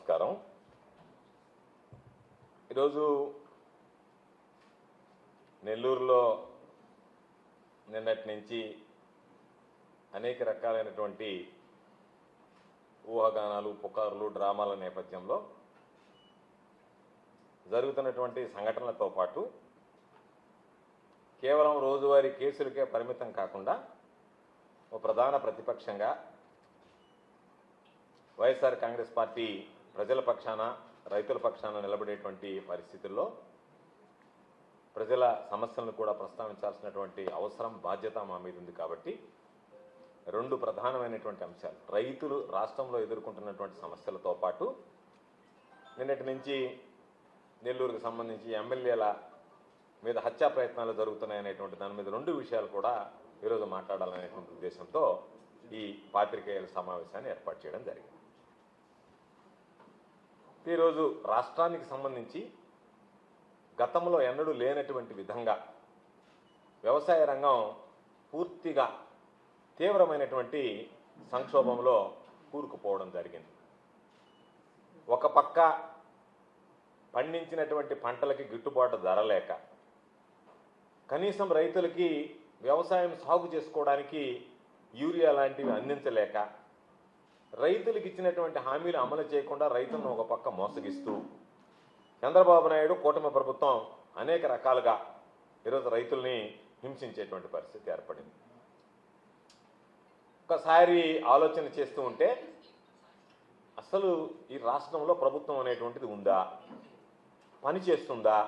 నమస్కారం. ఈరోజు నెల్లూరులో నిన్నటి నుంచి అనేక రకాలైనటువంటి ఊహాగానాలు, పుకార్లు, డ్రామాల నేపథ్యంలో జరుగుతున్నటువంటి సంఘటనలతో పాటు కేవలం రోజువారీ కేసులకే పరిమితం కాకుండా ఒక ప్రధాన ప్రతిపక్షంగా వైఎస్ఆర్ కాంగ్రెస్ పార్టీ ప్రజల పక్షాన, రైతుల పక్షాన నిలబడేటువంటి పరిస్థితుల్లో ప్రజల సమస్యలను కూడా ప్రస్తావించాల్సినటువంటి అవసరం, బాధ్యత మా మీద ఉంది. కాబట్టి రెండు ప్రధానమైనటువంటి అంశాలు, రైతులు రాష్ట్రంలో ఎదుర్కొంటున్నటువంటి సమస్యలతో పాటు నిన్నటి నుంచి నెల్లూరుకు సంబంధించి ఎమ్మెల్యేల మీద హత్యా ప్రయత్నాలు జరుగుతున్నాయనేటువంటి దాని మీద రెండు విషయాలు కూడా ఈరోజు మాట్లాడాలనేటువంటి ఉద్దేశంతో ఈ పాత్రికేయుల సమావేశాన్ని ఏర్పాటు చేయడం జరిగింది. ఈరోజు రాష్ట్రానికి సంబంధించి గతంలో ఎన్నడూ లేనటువంటి విధంగా వ్యవసాయ రంగం పూర్తిగా తీవ్రమైనటువంటి సంక్షోభంలో కూరుకుపోవడం జరిగింది. ఒక పక్క పండించినటువంటి పంటలకి గిట్టుబాటు ధర లేక, కనీసం రైతులకి వ్యవసాయం సాగు చేసుకోవడానికి యూరియా లాంటివి అందించలేక, రైతులకు ఇచ్చినటువంటి హామీలు అమలు చేయకుండా రైతులను ఒక పక్క మోసగిస్తూ చంద్రబాబు నాయుడు, కూటమి ప్రభుత్వం అనేక రకాలుగా ఈరోజు రైతుల్ని హింసించేటువంటి పరిస్థితి ఏర్పడింది. ఒకసారి ఆలోచన చేస్తూ ఉంటే అసలు ఈ రాష్ట్రంలో ప్రభుత్వం అనేటువంటిది ఉందా, పని చేస్తుందా,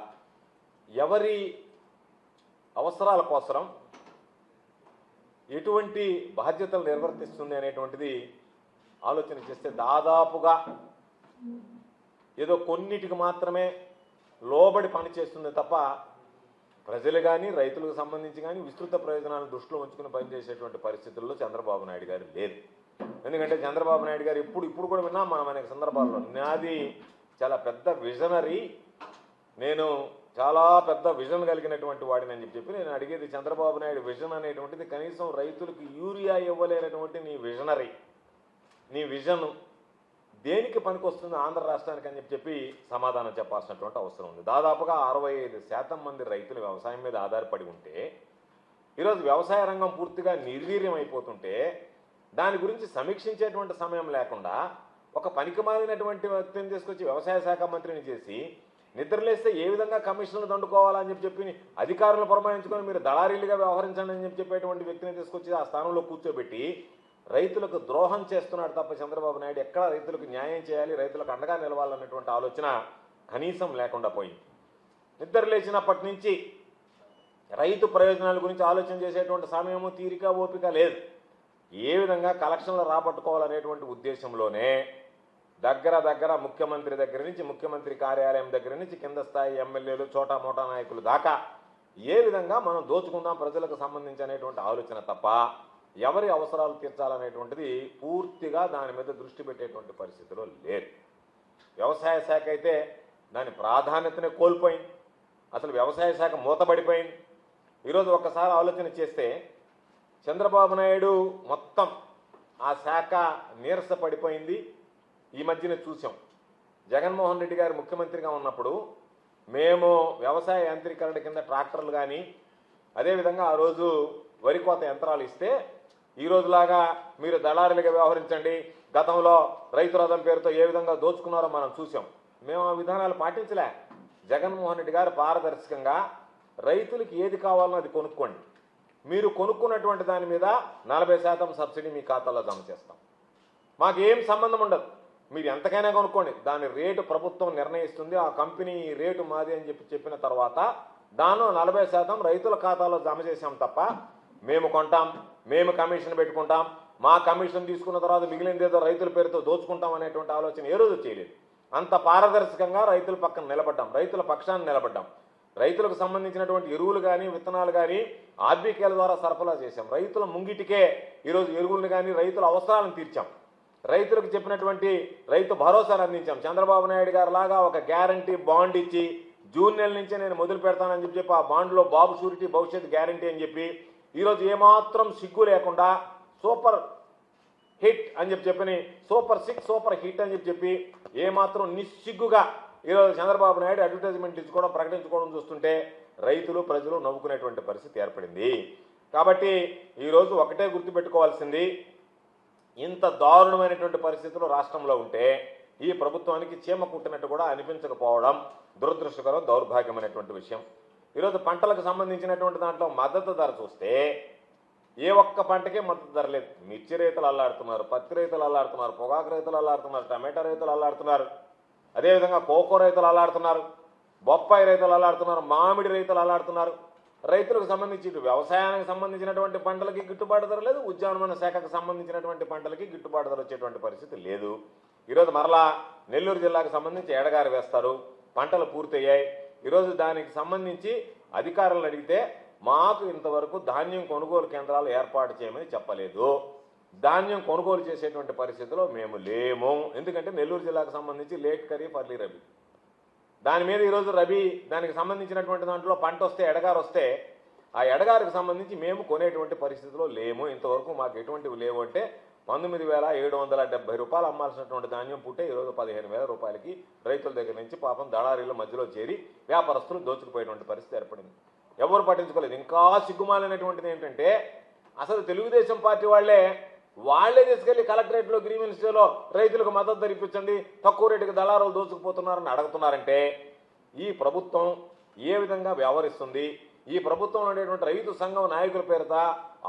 ఎవరి అవసరాల కోసం ఎటువంటి బాధ్యతలు నిర్వర్తిస్తుంది అనేటువంటిది ఆలోచన చేస్తే దాదాపుగా ఏదో కొన్నిటికి మాత్రమే లోబడి పనిచేస్తుంది తప్ప ప్రజలు కానీ, రైతులకు సంబంధించి కానీ విస్తృత ప్రయోజనాలను దృష్టిలో ఉంచుకుని పనిచేసేటువంటి పరిస్థితుల్లో చంద్రబాబు నాయుడు గారు లేదు. ఎందుకంటే చంద్రబాబు నాయుడు గారు ఇప్పుడు కూడా విన్నాం మనం అనేక సందర్భాల్లో, నాది చాలా పెద్ద విజనరీ, నేను చాలా పెద్ద విజన్ కలిగినటువంటి వాడిని అని చెప్పి నేను అడిగేది, చంద్రబాబు నాయుడు విజన్ అనేటువంటిది కనీసం రైతులకు యూరియా ఇవ్వలేనటువంటి నీ విజనరీ, నీ విజన్ దేనికి పనికొస్తుంది ఆంధ్ర రాష్ట్రానికి అని చెప్పి సమాధానం చెప్పాల్సినటువంటి అవసరం ఉంది. దాదాపుగా 65% మంది రైతులు వ్యవసాయం మీద ఆధారపడి ఉంటే ఈరోజు వ్యవసాయ రంగం పూర్తిగా నిర్వీర్యం అయిపోతుంటే దాని గురించి సమీక్షించేటువంటి సమయం లేకుండా ఒక పనికిమాలినటువంటి వ్యక్తిని తీసుకొచ్చి వ్యవసాయ శాఖ మంత్రిని చేసి నిద్రలేస్తే ఏ విధంగా కమిషన్లు దండుకోవాలని చెప్పి అధికారులను పురమాయించుకొని మీరు దళారీలుగా వ్యవహరించండి అని చెప్పేటువంటి వ్యక్తిని తీసుకొచ్చి ఆ స్థానంలో కూర్చోబెట్టి రైతులకు ద్రోహం చేస్తున్నాడు తప్ప చంద్రబాబు నాయుడు ఎక్కడ రైతులకు న్యాయం చేయాలి, రైతులకు అండగా నిలవాలన్నటువంటి ఆలోచన కనీసం లేకుండా పోయింది. నిద్ర లేచినప్పటి నుంచి రైతు ప్రయోజనాల గురించి ఆలోచన చేసేటువంటి సమయము, తీరిక, ఓపిక లేదు. ఏ విధంగా కలెక్షన్లు రాబట్టుకోవాలనేటువంటి ఉద్దేశంలోనే దగ్గర ముఖ్యమంత్రి దగ్గర నుంచి, ముఖ్యమంత్రి కార్యాలయం దగ్గర నుంచి కింద స్థాయి ఎమ్మెల్యేలు, చోటా మోటా నాయకులు దాకా ఏ విధంగా మనం దోచుకుందాం ప్రజలకు సంబంధించి అనేటువంటి ఆలోచన తప్ప ఎవరి అవసరాలు తీర్చాలనేటువంటిది పూర్తిగా దాని మీద దృష్టి పెట్టేటువంటి పరిస్థితిలో లేదు. వ్యవసాయ శాఖ అయితే దాని ప్రాధాన్యతనే కోల్పోయింది. అసలు వ్యవసాయ శాఖ మూతబడిపోయింది. ఈరోజు ఒక్కసారి ఆలోచన చేస్తే చంద్రబాబు నాయుడు మొత్తం ఆ శాఖ నీరసపడిపోయింది. ఈ మధ్యన చూసాం, జగన్మోహన్ రెడ్డి గారు ముఖ్యమంత్రిగా ఉన్నప్పుడు మేము వ్యవసాయ యాంత్రీకరణ కింద ట్రాక్టర్లు కానీ, అదేవిధంగా ఆ రోజు వరి కోత యంత్రాలు ఇస్తే ఈ రోజులాగా మీరు దళారులుగా వ్యవహరించండి, గతంలో రైతు రథం పేరుతో ఏ విధంగా దోచుకున్నారో మనం చూసాం. మేము ఆ విధానాలు పాటించలే. జగన్మోహన్ రెడ్డి గారు పారదర్శకంగా రైతులకు ఏది కావాలనో అది కొనుక్కోండి, మీరు కొనుక్కున్నటువంటి దాని మీద 40% సబ్సిడీ మీ ఖాతాలో జమ చేస్తాం, మాకేం సంబంధం ఉండదు, మీరు ఎంతకైనా కొనుక్కోండి, దాని రేటు ప్రభుత్వం నిర్ణయిస్తుంది, ఆ కంపెనీ రేటు మాది అని చెప్పిన తర్వాత దానిలో 40% రైతుల ఖాతాలో జమ చేసాం తప్ప మేము కొంటాం, మేము కమిషన్ పెట్టుకుంటాం, మా కమిషన్ తీసుకున్న తర్వాత మిగిలినదేదో రైతుల పేరుతో దోచుకుంటాం అనేటువంటి ఆలోచన ఏ రోజు చేయలేదు. అంత పారదర్శకంగా రైతుల పక్కన నిలబడ్డాం, రైతుల పక్షాన్ని నిలబడ్డాం. రైతులకు సంబంధించినటువంటి ఎరువులు కానీ, విత్తనాలు కానీ ఆర్బీకేల ద్వారా సరఫరా చేశాం. రైతుల ముంగిటికే ఈరోజు ఎరువులను కానీ రైతుల అవసరాలను తీర్చాం. రైతులకు చెప్పినటువంటి రైతు భరోసాను అందించాం. చంద్రబాబు నాయుడు గారు లాగా ఒక గ్యారంటీ బాండ్ ఇచ్చి జూన్ నెల నుంచే నేను మొదలు పెడతానని చెప్పి ఆ బాండ్లో బాబు షూరిటీ భవిష్యత్ గ్యారంటీ అని చెప్పి ఈరోజు ఏమాత్రం సిగ్గు లేకుండా సూపర్ హిట్ అని చెప్పని సూపర్ 6 సూపర్ హిట్ అని చెప్పి ఏమాత్రం నిస్సిగ్గుగా ఈరోజు చంద్రబాబు నాయుడు అడ్వర్టైజ్మెంట్ ఇచ్చుకోవడం ప్రకటించుకోవడం చూస్తుంటే రైతులు ప్రజలు నవ్వుకునేటువంటి పరిస్థితి ఏర్పడింది. కాబట్టి ఈరోజు ఒకటే గుర్తుపెట్టుకోవాల్సింది, ఇంత దారుణమైనటువంటి పరిస్థితులు రాష్ట్రంలో ఉంటే ఈ ప్రభుత్వానికి చీమ కుట్టినట్టు కూడా అనిపించకపోవడం దురదృష్టకరం, దౌర్భాగ్యమైనటువంటి విషయం. ఈరోజు పంటలకు సంబంధించినటువంటి దాంట్లో మద్దతు ధర చూస్తే ఏ ఒక్క పంటకే మద్దతు ధర లేదు. మిర్చి రైతులు అల్లాడుతున్నారు, పత్తి రైతులు అల్లాడుతున్నారు, పొగాకు రైతులు అల్లాడుతున్నారు, టమాటా రైతులు అల్లాడుతున్నారు, అదేవిధంగా కోకో రైతులు అల్లాడుతున్నారు, బొప్పాయి రైతులు అల్లాడుతున్నారు, మామిడి రైతులు అల్లాడుతున్నారు. రైతులకు సంబంధించి ఇటు వ్యవసాయానికి సంబంధించినటువంటి పంటలకి గిట్టుబాటు ధర లేదు, ఉద్యానవన శాఖకు సంబంధించినటువంటి పంటలకి గిట్టుబాటు ధర వచ్చేటువంటి పరిస్థితి లేదు. ఈరోజు మరలా నెల్లూరు జిల్లాకు సంబంధించి ఎడగారు వేస్తారు, పంటలు పూర్తయ్యాయి. ఈరోజు దానికి సంబంధించి అధికారులను అడిగితే మాకు ఇంతవరకు ధాన్యం కొనుగోలు కేంద్రాలు ఏర్పాటు చేయమని చెప్పలేదు. ధాన్యం కొనుగోలు చేసేటువంటి పరిస్థితిలో మేము లేము. ఎందుకంటే నెల్లూరు జిల్లాకు సంబంధించి లేట్ ఖరీఫ్ అర్లీ రబీ, దాని మీద ఈరోజు రబీ దానికి సంబంధించినటువంటి దాంట్లో పంట వస్తే ఎడగారు వస్తే ఆ ఎడగారికి సంబంధించి మేము కొనేటువంటి పరిస్థితిలో లేము. ఇంతవరకు మాకు ఎటువంటివి లేవు అంటే 19,770 రూపాయలు అమ్మాల్సినటువంటి ధాన్యం పుట్టే ఈరోజు 15,000 రూపాయలకి రైతుల దగ్గర నుంచి పాపం దళారీల మధ్యలో చేరి వ్యాపారస్తులు దోచుకుపోయేటువంటి పరిస్థితి ఏర్పడింది. ఎవరు పట్టించుకోలేదు. ఇంకా సిగ్గుమాలినటువంటిది ఏంటంటే అసలు తెలుగుదేశం పార్టీ వాళ్ళే తీసుకెళ్లి కలెక్టరేట్లో గ్రీవెన్స్లో రైతులకు మద్దతు ధర ఇప్పించండి, తక్కువ రేటుకి దళారులు దోచుకుపోతున్నారని అడుగుతున్నారంటే ఈ ప్రభుత్వం ఏ విధంగా వ్యవహరిస్తుంది? ఈ ప్రభుత్వంలో ఉండేటువంటి రైతు సంఘం నాయకుల పేరుత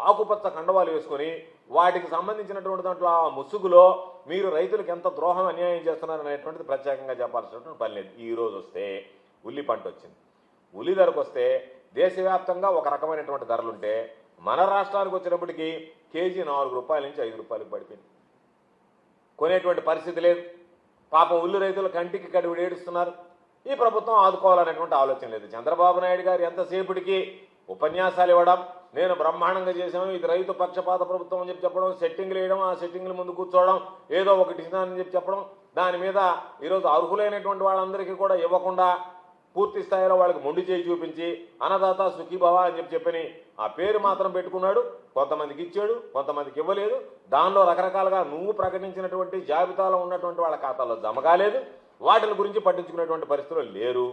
ఆకుపచ్చ కండవాలు వేసుకొని వాటికి సంబంధించినటువంటి దాంట్లో ఆ ముసుగులో మీరు రైతులకు ఎంత ద్రోహం అన్యాయం చేస్తున్నారు అనేటువంటిది ప్రత్యేకంగా చెప్పాల్సినటువంటి పని లేదు. ఈ రోజు వస్తే ఉల్లి పంట వచ్చింది, ఉల్లి ధరకు వస్తే దేశవ్యాప్తంగా ఒక రకమైనటువంటి ధరలుంటే మన రాష్ట్రానికి వచ్చినప్పటికీ కేజీ 4 రూపాయల నుంచి 5 రూపాయలకు పడిపోయింది. కొనేటువంటి పరిస్థితి లేదు. పాపం ఉల్లి రైతులు కంటికి కడివిడి ఏడుస్తున్నారు. ఈ ప్రభుత్వం ఆదుకోవాలనేటువంటి ఆలోచన లేదు. చంద్రబాబు నాయుడు గారు ఎంతసేపటికి ఉపన్యాసాలు ఇవ్వడం, నేను బ్రహ్మాండంగా చేశాను, ఇది రైతు పక్షపాత ప్రభుత్వం అని చెప్పడం, సెట్టింగ్లు వేయడం, ఆ సెట్టింగ్ల ముందు కూర్చోవడం, ఏదో ఒకటి ఇస్తానని చెప్పడం, దాని మీద ఈరోజు అర్హులైనటువంటి వాళ్ళందరికీ కూడా ఇవ్వకుండా పూర్తి స్థాయిలో వాళ్ళకి మొండి చేయి చూపించి అన్నదాత సుఖీభవ అని చెప్పని ఆ పేరు మాత్రం పెట్టుకున్నాడు. కొంతమందికి ఇచ్చాడు, కొంతమందికి ఇవ్వలేదు. దానిలో రకరకాలుగా నువ్వు ప్రకటించినటువంటి జాబితాలో ఉన్నటువంటి వాళ్ళ ఖాతాలో జమ కాలేదు. వాటిల గురించి పట్టించుకునేటువంటి పరిస్థితులు లేరు.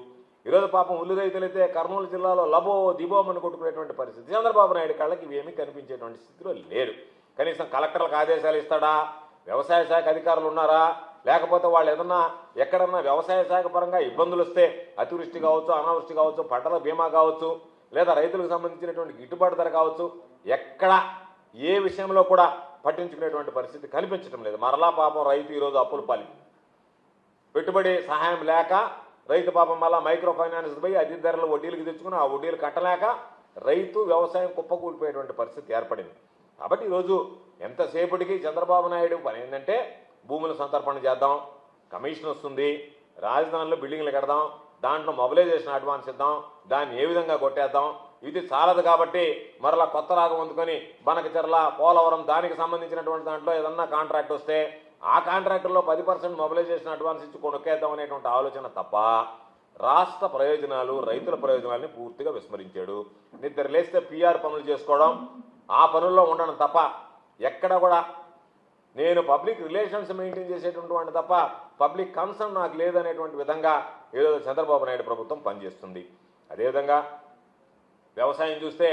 ఈరోజు పాపం ఉల్లి రైతులైతే కర్నూలు జిల్లాలో లబో దిబోమని కొట్టుకునేటువంటి పరిస్థితి. చంద్రబాబు నాయుడు కళ్ళకి ఇవేమీ కనిపించేటువంటి స్థితిలో లేరు. కనీసం కలెక్టర్లకు ఆదేశాలు ఇస్తాడా? వ్యవసాయ శాఖ అధికారులు ఉన్నారా? లేకపోతే వాళ్ళు ఏదన్నా ఎక్కడన్నా వ్యవసాయ శాఖ పరంగా ఇబ్బందులు వస్తే అతివృష్టి కావచ్చు, అనావృష్టి కావచ్చు, పంటల బీమా కావచ్చు, లేదా రైతులకు సంబంధించినటువంటి గిట్టుబాటు ధర కావచ్చు, ఎక్కడ ఏ విషయంలో కూడా పట్టించుకునేటువంటి పరిస్థితి కనిపించడం లేదు. మరలా పాపం రైతు ఈరోజు అప్పుల పాలి, పెట్టుబడి సహాయం లేక రైతు పాపం మళ్ళా మైక్రో ఫైనాన్స్ పోయి అధిక ధరలు వడ్డీలకు తెచ్చుకుని ఆ వడ్డీలు కట్టలేక రైతు వ్యవసాయం కుప్పకూలిపోయేటువంటి పరిస్థితి ఏర్పడింది. కాబట్టి ఈరోజు ఎంతసేపటికి చంద్రబాబు నాయుడు పని ఏంటంటే భూములు సంతర్పణ చేద్దాం, కమిషన్ వస్తుంది, రాజధానిలో బిల్డింగ్లు కడదాం, దాంట్లో మొబిలైజేషన్ అడ్వాన్స్ ఇద్దాం, దాన్ని ఏ విధంగా కొట్టేద్దాం, ఇది చాలదు కాబట్టి మరలా కొత్త రాగం అందుకొని బనకచెర్ల, పోలవరం దానికి సంబంధించినటువంటి దాంట్లో ఏదన్నా కాంట్రాక్ట్ వస్తే ఆ కాంట్రాక్టుల్లో 10% మొబిలైజేషన్ అడ్వాన్స్ ఇచ్చి కొనుక్కేద్దాం అనేటువంటి ఆలోచన తప్ప రాష్ట్ర ప్రయోజనాలు, రైతుల ప్రయోజనాలని పూర్తిగా విస్మరించాడు. నిద్ర లేస్తే పిఆర్ పనులు చేసుకోవడం, ఆ పనుల్లో ఉండడం తప్ప ఎక్కడ కూడా నేను పబ్లిక్ రిలేషన్స్ మెయింటైన్ చేసేటువంటి వాడిని తప్ప పబ్లిక్ కన్సర్న్ నాకు లేదనేటువంటి విధంగా ఈరోజు చంద్రబాబు నాయుడు ప్రభుత్వం పనిచేస్తుంది. అదేవిధంగా వ్యవసాయం చూస్తే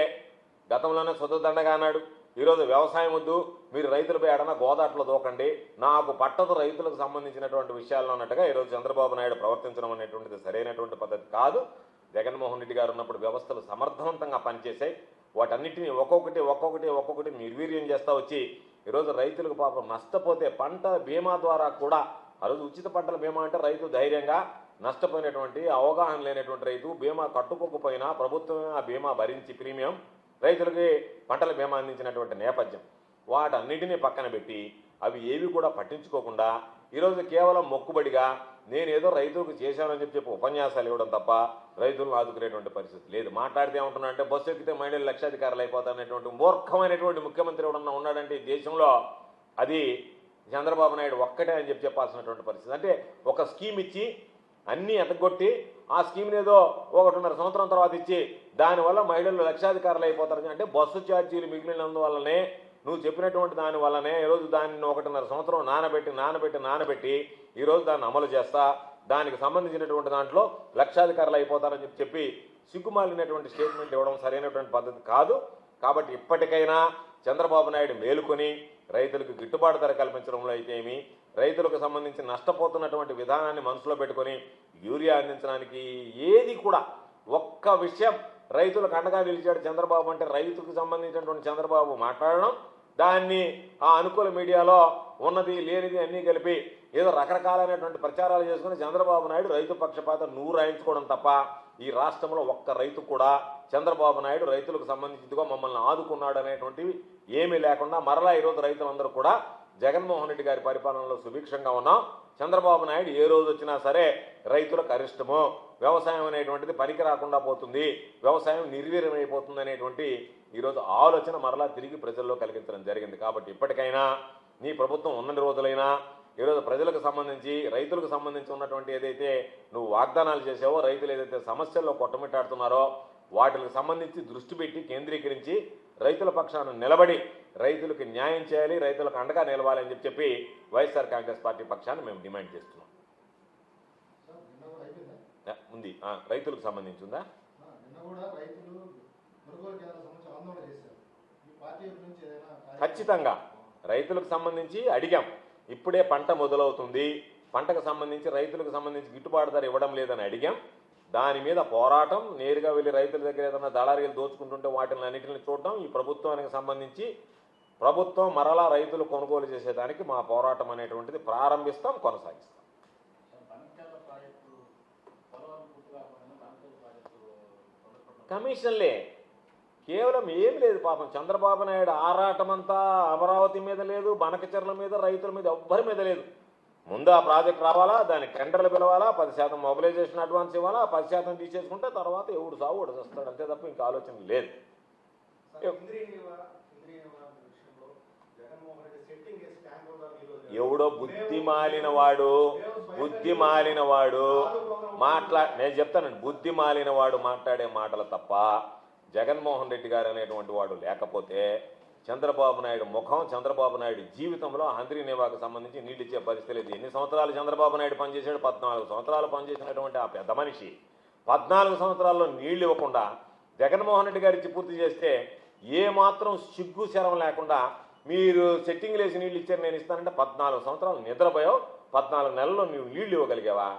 గతంలోనే సొద్దుదండగా అన్నాడు. ఈరోజు వ్యవసాయం వద్దు, మీరు రైతులపై ఏడన్నా గోదాట్లో దూకండి, నాకు పట్టదు రైతులకు సంబంధించినటువంటి విషయాల్లో అన్నట్టుగా ఈరోజు చంద్రబాబు నాయుడు ప్రవర్తించడం అనేటువంటిది సరైనటువంటి పద్ధతి కాదు. జగన్మోహన్ రెడ్డి గారు ఉన్నప్పుడు వ్యవస్థలు సమర్థవంతంగా పనిచేశాయి. వాటన్నిటిని ఒక్కొక్కటి నిర్వీర్యం చేస్తూ వచ్చి ఈరోజు రైతులకు పాపం నష్టపోతే పంట బీమా ద్వారా కూడా, ఆ రోజు ఉచిత పంటల బీమా అంటే రైతు ధైర్యంగా నష్టపోయినటువంటి అవగాహన లేనటువంటి రైతు బీమా కట్టుకోకపోయినా ప్రభుత్వమే ఆ బీమా భరించి ప్రీమియం రైతులకి పంటల బీమా అందించినటువంటి నేపథ్యం. వాటన్నిటినీ పక్కన పెట్టి అవి ఏవి కూడా పట్టించుకోకుండా ఈరోజు కేవలం మొక్కుబడిగా నేనేదో రైతులకు చేశానని చెప్పి ఉపన్యాసాలు ఇవ్వడం తప్ప రైతులను ఆదుకునేటువంటి పరిస్థితి లేదు. మాట్లాడితే ఏమంటున్నా అంటే బస్సు ఎక్కితే మహిళలు లక్షాధికారులు అయిపోతారనేటువంటి మూర్ఖమైనటువంటి ముఖ్యమంత్రి ఎవడన్నా ఉన్నాడంటే ఈ దేశంలో అది చంద్రబాబు నాయుడు ఒక్కటే అని చెప్పాల్సినటువంటి పరిస్థితి. అంటే ఒక స్కీమ్ ఇచ్చి అన్నీ ఎతగొట్టి ఆ స్కీమ్ని ఏదో 1.5 సంవత్సరం తర్వాత ఇచ్చి దానివల్ల మహిళలు లక్షాధికారులు అయిపోతారని అంటే బస్సు ఛార్జీలు మిగిలినందువల్లనే నువ్వు చెప్పినటువంటి దాని వల్లనే ఈరోజు దాన్ని 1.5 సంవత్సరం నానబెట్టి ఈరోజు దాన్ని అమలు చేస్తా, దానికి సంబంధించినటువంటి దాంట్లో లక్షాధికారులు అయిపోతారని చెప్పి సిగ్గుమాలినటువంటి స్టేట్మెంట్ ఇవ్వడం సరైనటువంటి పద్ధతి కాదు. కాబట్టి ఇప్పటికైనా చంద్రబాబు నాయుడు మేలుకొని రైతులకు గిట్టుబాటు ధర కల్పించడంలో అయితే ఏమి, రైతులకు సంబంధించి నష్టపోతున్నటువంటి విధానాన్ని మనసులో పెట్టుకొని యూరియా అందించడానికి ఏది కూడా ఒక్క విషయం రైతులకు అండగా నిలిచాడు చంద్రబాబు అంటే రైతుకు సంబంధించినటువంటి చంద్రబాబు మాట్లాడడం, దాన్ని ఆ అనుకూల మీడియాలో ఉన్నది లేనిది అన్నీ కలిపి ఏదో రకరకాలైనటువంటి ప్రచారాలు చేసుకుని చంద్రబాబు నాయుడు రైతు పక్షపాత నువ్వు రాయించుకోవడం తప్ప ఈ రాష్ట్రంలో ఒక్క రైతు కూడా చంద్రబాబు నాయుడు రైతులకు సంబంధించిదిగా మమ్మల్ని ఆదుకున్నాడు అనేటువంటివి ఏమీ లేకుండా మరలా ఈరోజు రైతులందరూ కూడా జగన్మోహన్ రెడ్డి గారి పరిపాలనలో సుభిక్షంగా ఉన్నాం. చంద్రబాబు నాయుడు ఏ రోజు వచ్చినా సరే రైతులకు అరిష్టము, వ్యవసాయం అనేటువంటిది పనికి రాకుండా పోతుంది, వ్యవసాయం నిర్వీర్యమైపోతుంది అనేటువంటి ఈరోజు ఆలోచన మరలా తిరిగి ప్రజల్లో కలిగించడం జరిగింది. కాబట్టి ఇప్పటికైనా నీ ప్రభుత్వం ఉన్న రోజులైనా ఈరోజు ప్రజలకు సంబంధించి రైతులకు సంబంధించి ఉన్నటువంటి ఏదైతే నువ్వు వాగ్దానాలు చేసావో, రైతులు ఏదైతే సమస్యల్లో కొట్టమిట్టాడుతున్నారో వాటికి సంబంధించి దృష్టి పెట్టి కేంద్రీకరించి రైతుల పక్షాన నిలబడి రైతులకు న్యాయం చేయాలి, రైతులకు అండగా నిలవాలని చెప్పి వైఎస్ఆర్ కాంగ్రెస్ పార్టీ పక్షాన్ని మేము డిమాండ్ చేస్తున్నాం. ఉంది రైతులకు సంబంధించి ఉందా? ఖచ్చితంగా రైతులకు సంబంధించి అడిగాం. ఇప్పుడే పంట మొదలవుతుంది, పంటకు సంబంధించి రైతులకు సంబంధించి గిట్టుబాటు ధర ఇవ్వడం లేదని అడిగాం. దాని మీద పోరాటం, నేరుగా వెళ్ళి రైతుల దగ్గర ఏదైనా దళారీలు దోచుకుంటుంటే వాటిని అన్నింటిని చూడడం, ఈ ప్రభుత్వానికి సంబంధించి ప్రభుత్వం మరలా రైతులు కొనుగోలు చేసేదానికి మా పోరాటం అనేటువంటిది ప్రారంభిస్తాం, కొనసాగిస్తాం. కమిషన్లే కేవలం ఏమి లేదు పాపం చంద్రబాబు నాయుడు ఆరాటమంతా అమరావతి మీద లేదు, బనకచెర్ల మీద, రైతుల మీద ఎవ్వరి మీద లేదు. ముందు ఆ ప్రాజెక్ట్ రావాలా, దానికి టెండర్లు పిలవాలా, 10% మొబిలైజేషన్ అడ్వాన్స్ ఇవ్వాలా, 10% తీసేసుకుంటే తర్వాత ఎవడు సాగు ఒకటి వస్తాడు, అంతే తప్ప ఇంకా ఆలోచన లేదు. ఎవడో బుద్ధి మాలిన వాడు నేను చెప్తానండి, బుద్ధి మాలిన వాడు మాట్లాడే మాటలు తప్ప జగన్మోహన్ రెడ్డి గారు అనేటువంటి వాడు లేకపోతే చంద్రబాబు నాయుడు ముఖం, చంద్రబాబు నాయుడు జీవితంలో హంద్రీనేవాకు సంబంధించి నీళ్ళు ఇచ్చే పరిస్థితి లేదు. ఎన్ని సంవత్సరాలు చంద్రబాబు నాయుడు పనిచేశాడు? 14 సంవత్సరాలు పనిచేసినటువంటి ఆ పెద్ద మనిషి 14 సంవత్సరాల్లో నీళ్లు ఇవ్వకుండా జగన్మోహన్ రెడ్డి గారు ఇచ్చి పూర్తి చేస్తే ఏమాత్రం సిగ్గు శరం లేకుండా మీరు సెట్టింగ్లు వేసి నీళ్ళు ఇచ్చారు నేను ఇస్తానంటే 14 సంవత్సరాలు నిద్రపోయావు, 14 నెలల్లో నువ్వు నీళ్లు ఇవ్వగలిగావా?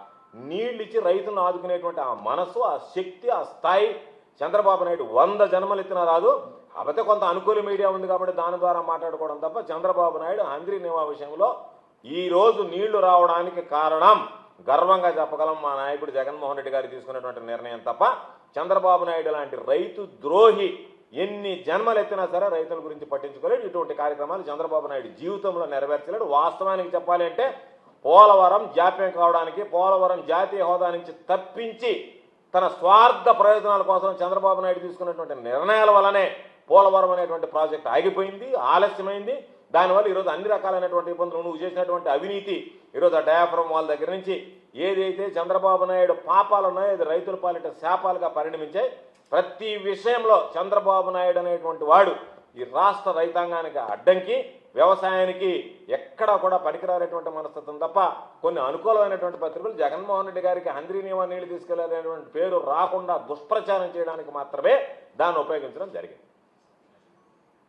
నీళ్ళు ఇచ్చి రైతులను ఆదుకునేటువంటి ఆ మనసు, ఆ శక్తి, ఆ స్థాయి చంద్రబాబు నాయుడు 100 జన్మలు ఎత్తినా రాదు. కాకపోతే కొంత అనుకూల మీడియా ఉంది కాబట్టి దాని ద్వారా మాట్లాడుకోవడం తప్ప చంద్రబాబు నాయుడు హంద్రీనేవా విషయంలో ఈరోజు నీళ్లు రావడానికి కారణం గర్వంగా చెప్పగలం మా నాయకుడు జగన్మోహన్ రెడ్డి గారు తీసుకున్నటువంటి నిర్ణయం తప్ప చంద్రబాబు నాయుడు లాంటి రైతు ద్రోహి ఎన్ని జన్మలు ఎత్తినా సరే రైతుల గురించి పట్టించుకోలేడు. ఇటువంటి కార్యక్రమాలు చంద్రబాబు నాయుడు జీవితంలో నెరవేర్చలేడు. వాస్తవానికి చెప్పాలి అంటే పోలవరం జాప్యం కావడానికి, పోలవరం జాతీయ హోదా నుంచి తప్పించి తన స్వార్థ ప్రయోజనాల కోసం చంద్రబాబు నాయుడు తీసుకున్నటువంటి నిర్ణయాల వల్లనే పోలవరం అనేటువంటి ప్రాజెక్ట్ ఆగిపోయింది, ఆలస్యమైంది. దానివల్ల ఈరోజు అన్ని రకాలైనటువంటి ఇబ్బందులు, నువ్వు చేసినటువంటి అవినీతి, ఈరోజు ఆ డయాఫ్రమ్ వాళ్ళ దగ్గర నుంచి ఏదైతే చంద్రబాబు నాయుడు పాపాలు ఉన్నాయో అది రైతుల పాలిట శాపాలుగా పరిణమించాయి. ప్రతి విషయంలో చంద్రబాబు నాయుడు అనేటువంటి వాడు ఈ రాష్ట్ర రైతాంగానికి అడ్డంకి, వ్యవసాయానికి ఎక్కడా కూడా పనికిరానటువంటి మనస్తత్వం తప్ప కొన్ని అనుకూలమైనటువంటి పత్రికలు జగన్మోహన్ రెడ్డి గారికి హంద్రీనేవా నీళ్లు తీసుకెళ్లేటువంటి పేరు రాకుండా దుష్ప్రచారం చేయడానికి మాత్రమే దాన్ని ఉపయోగించడం జరిగింది.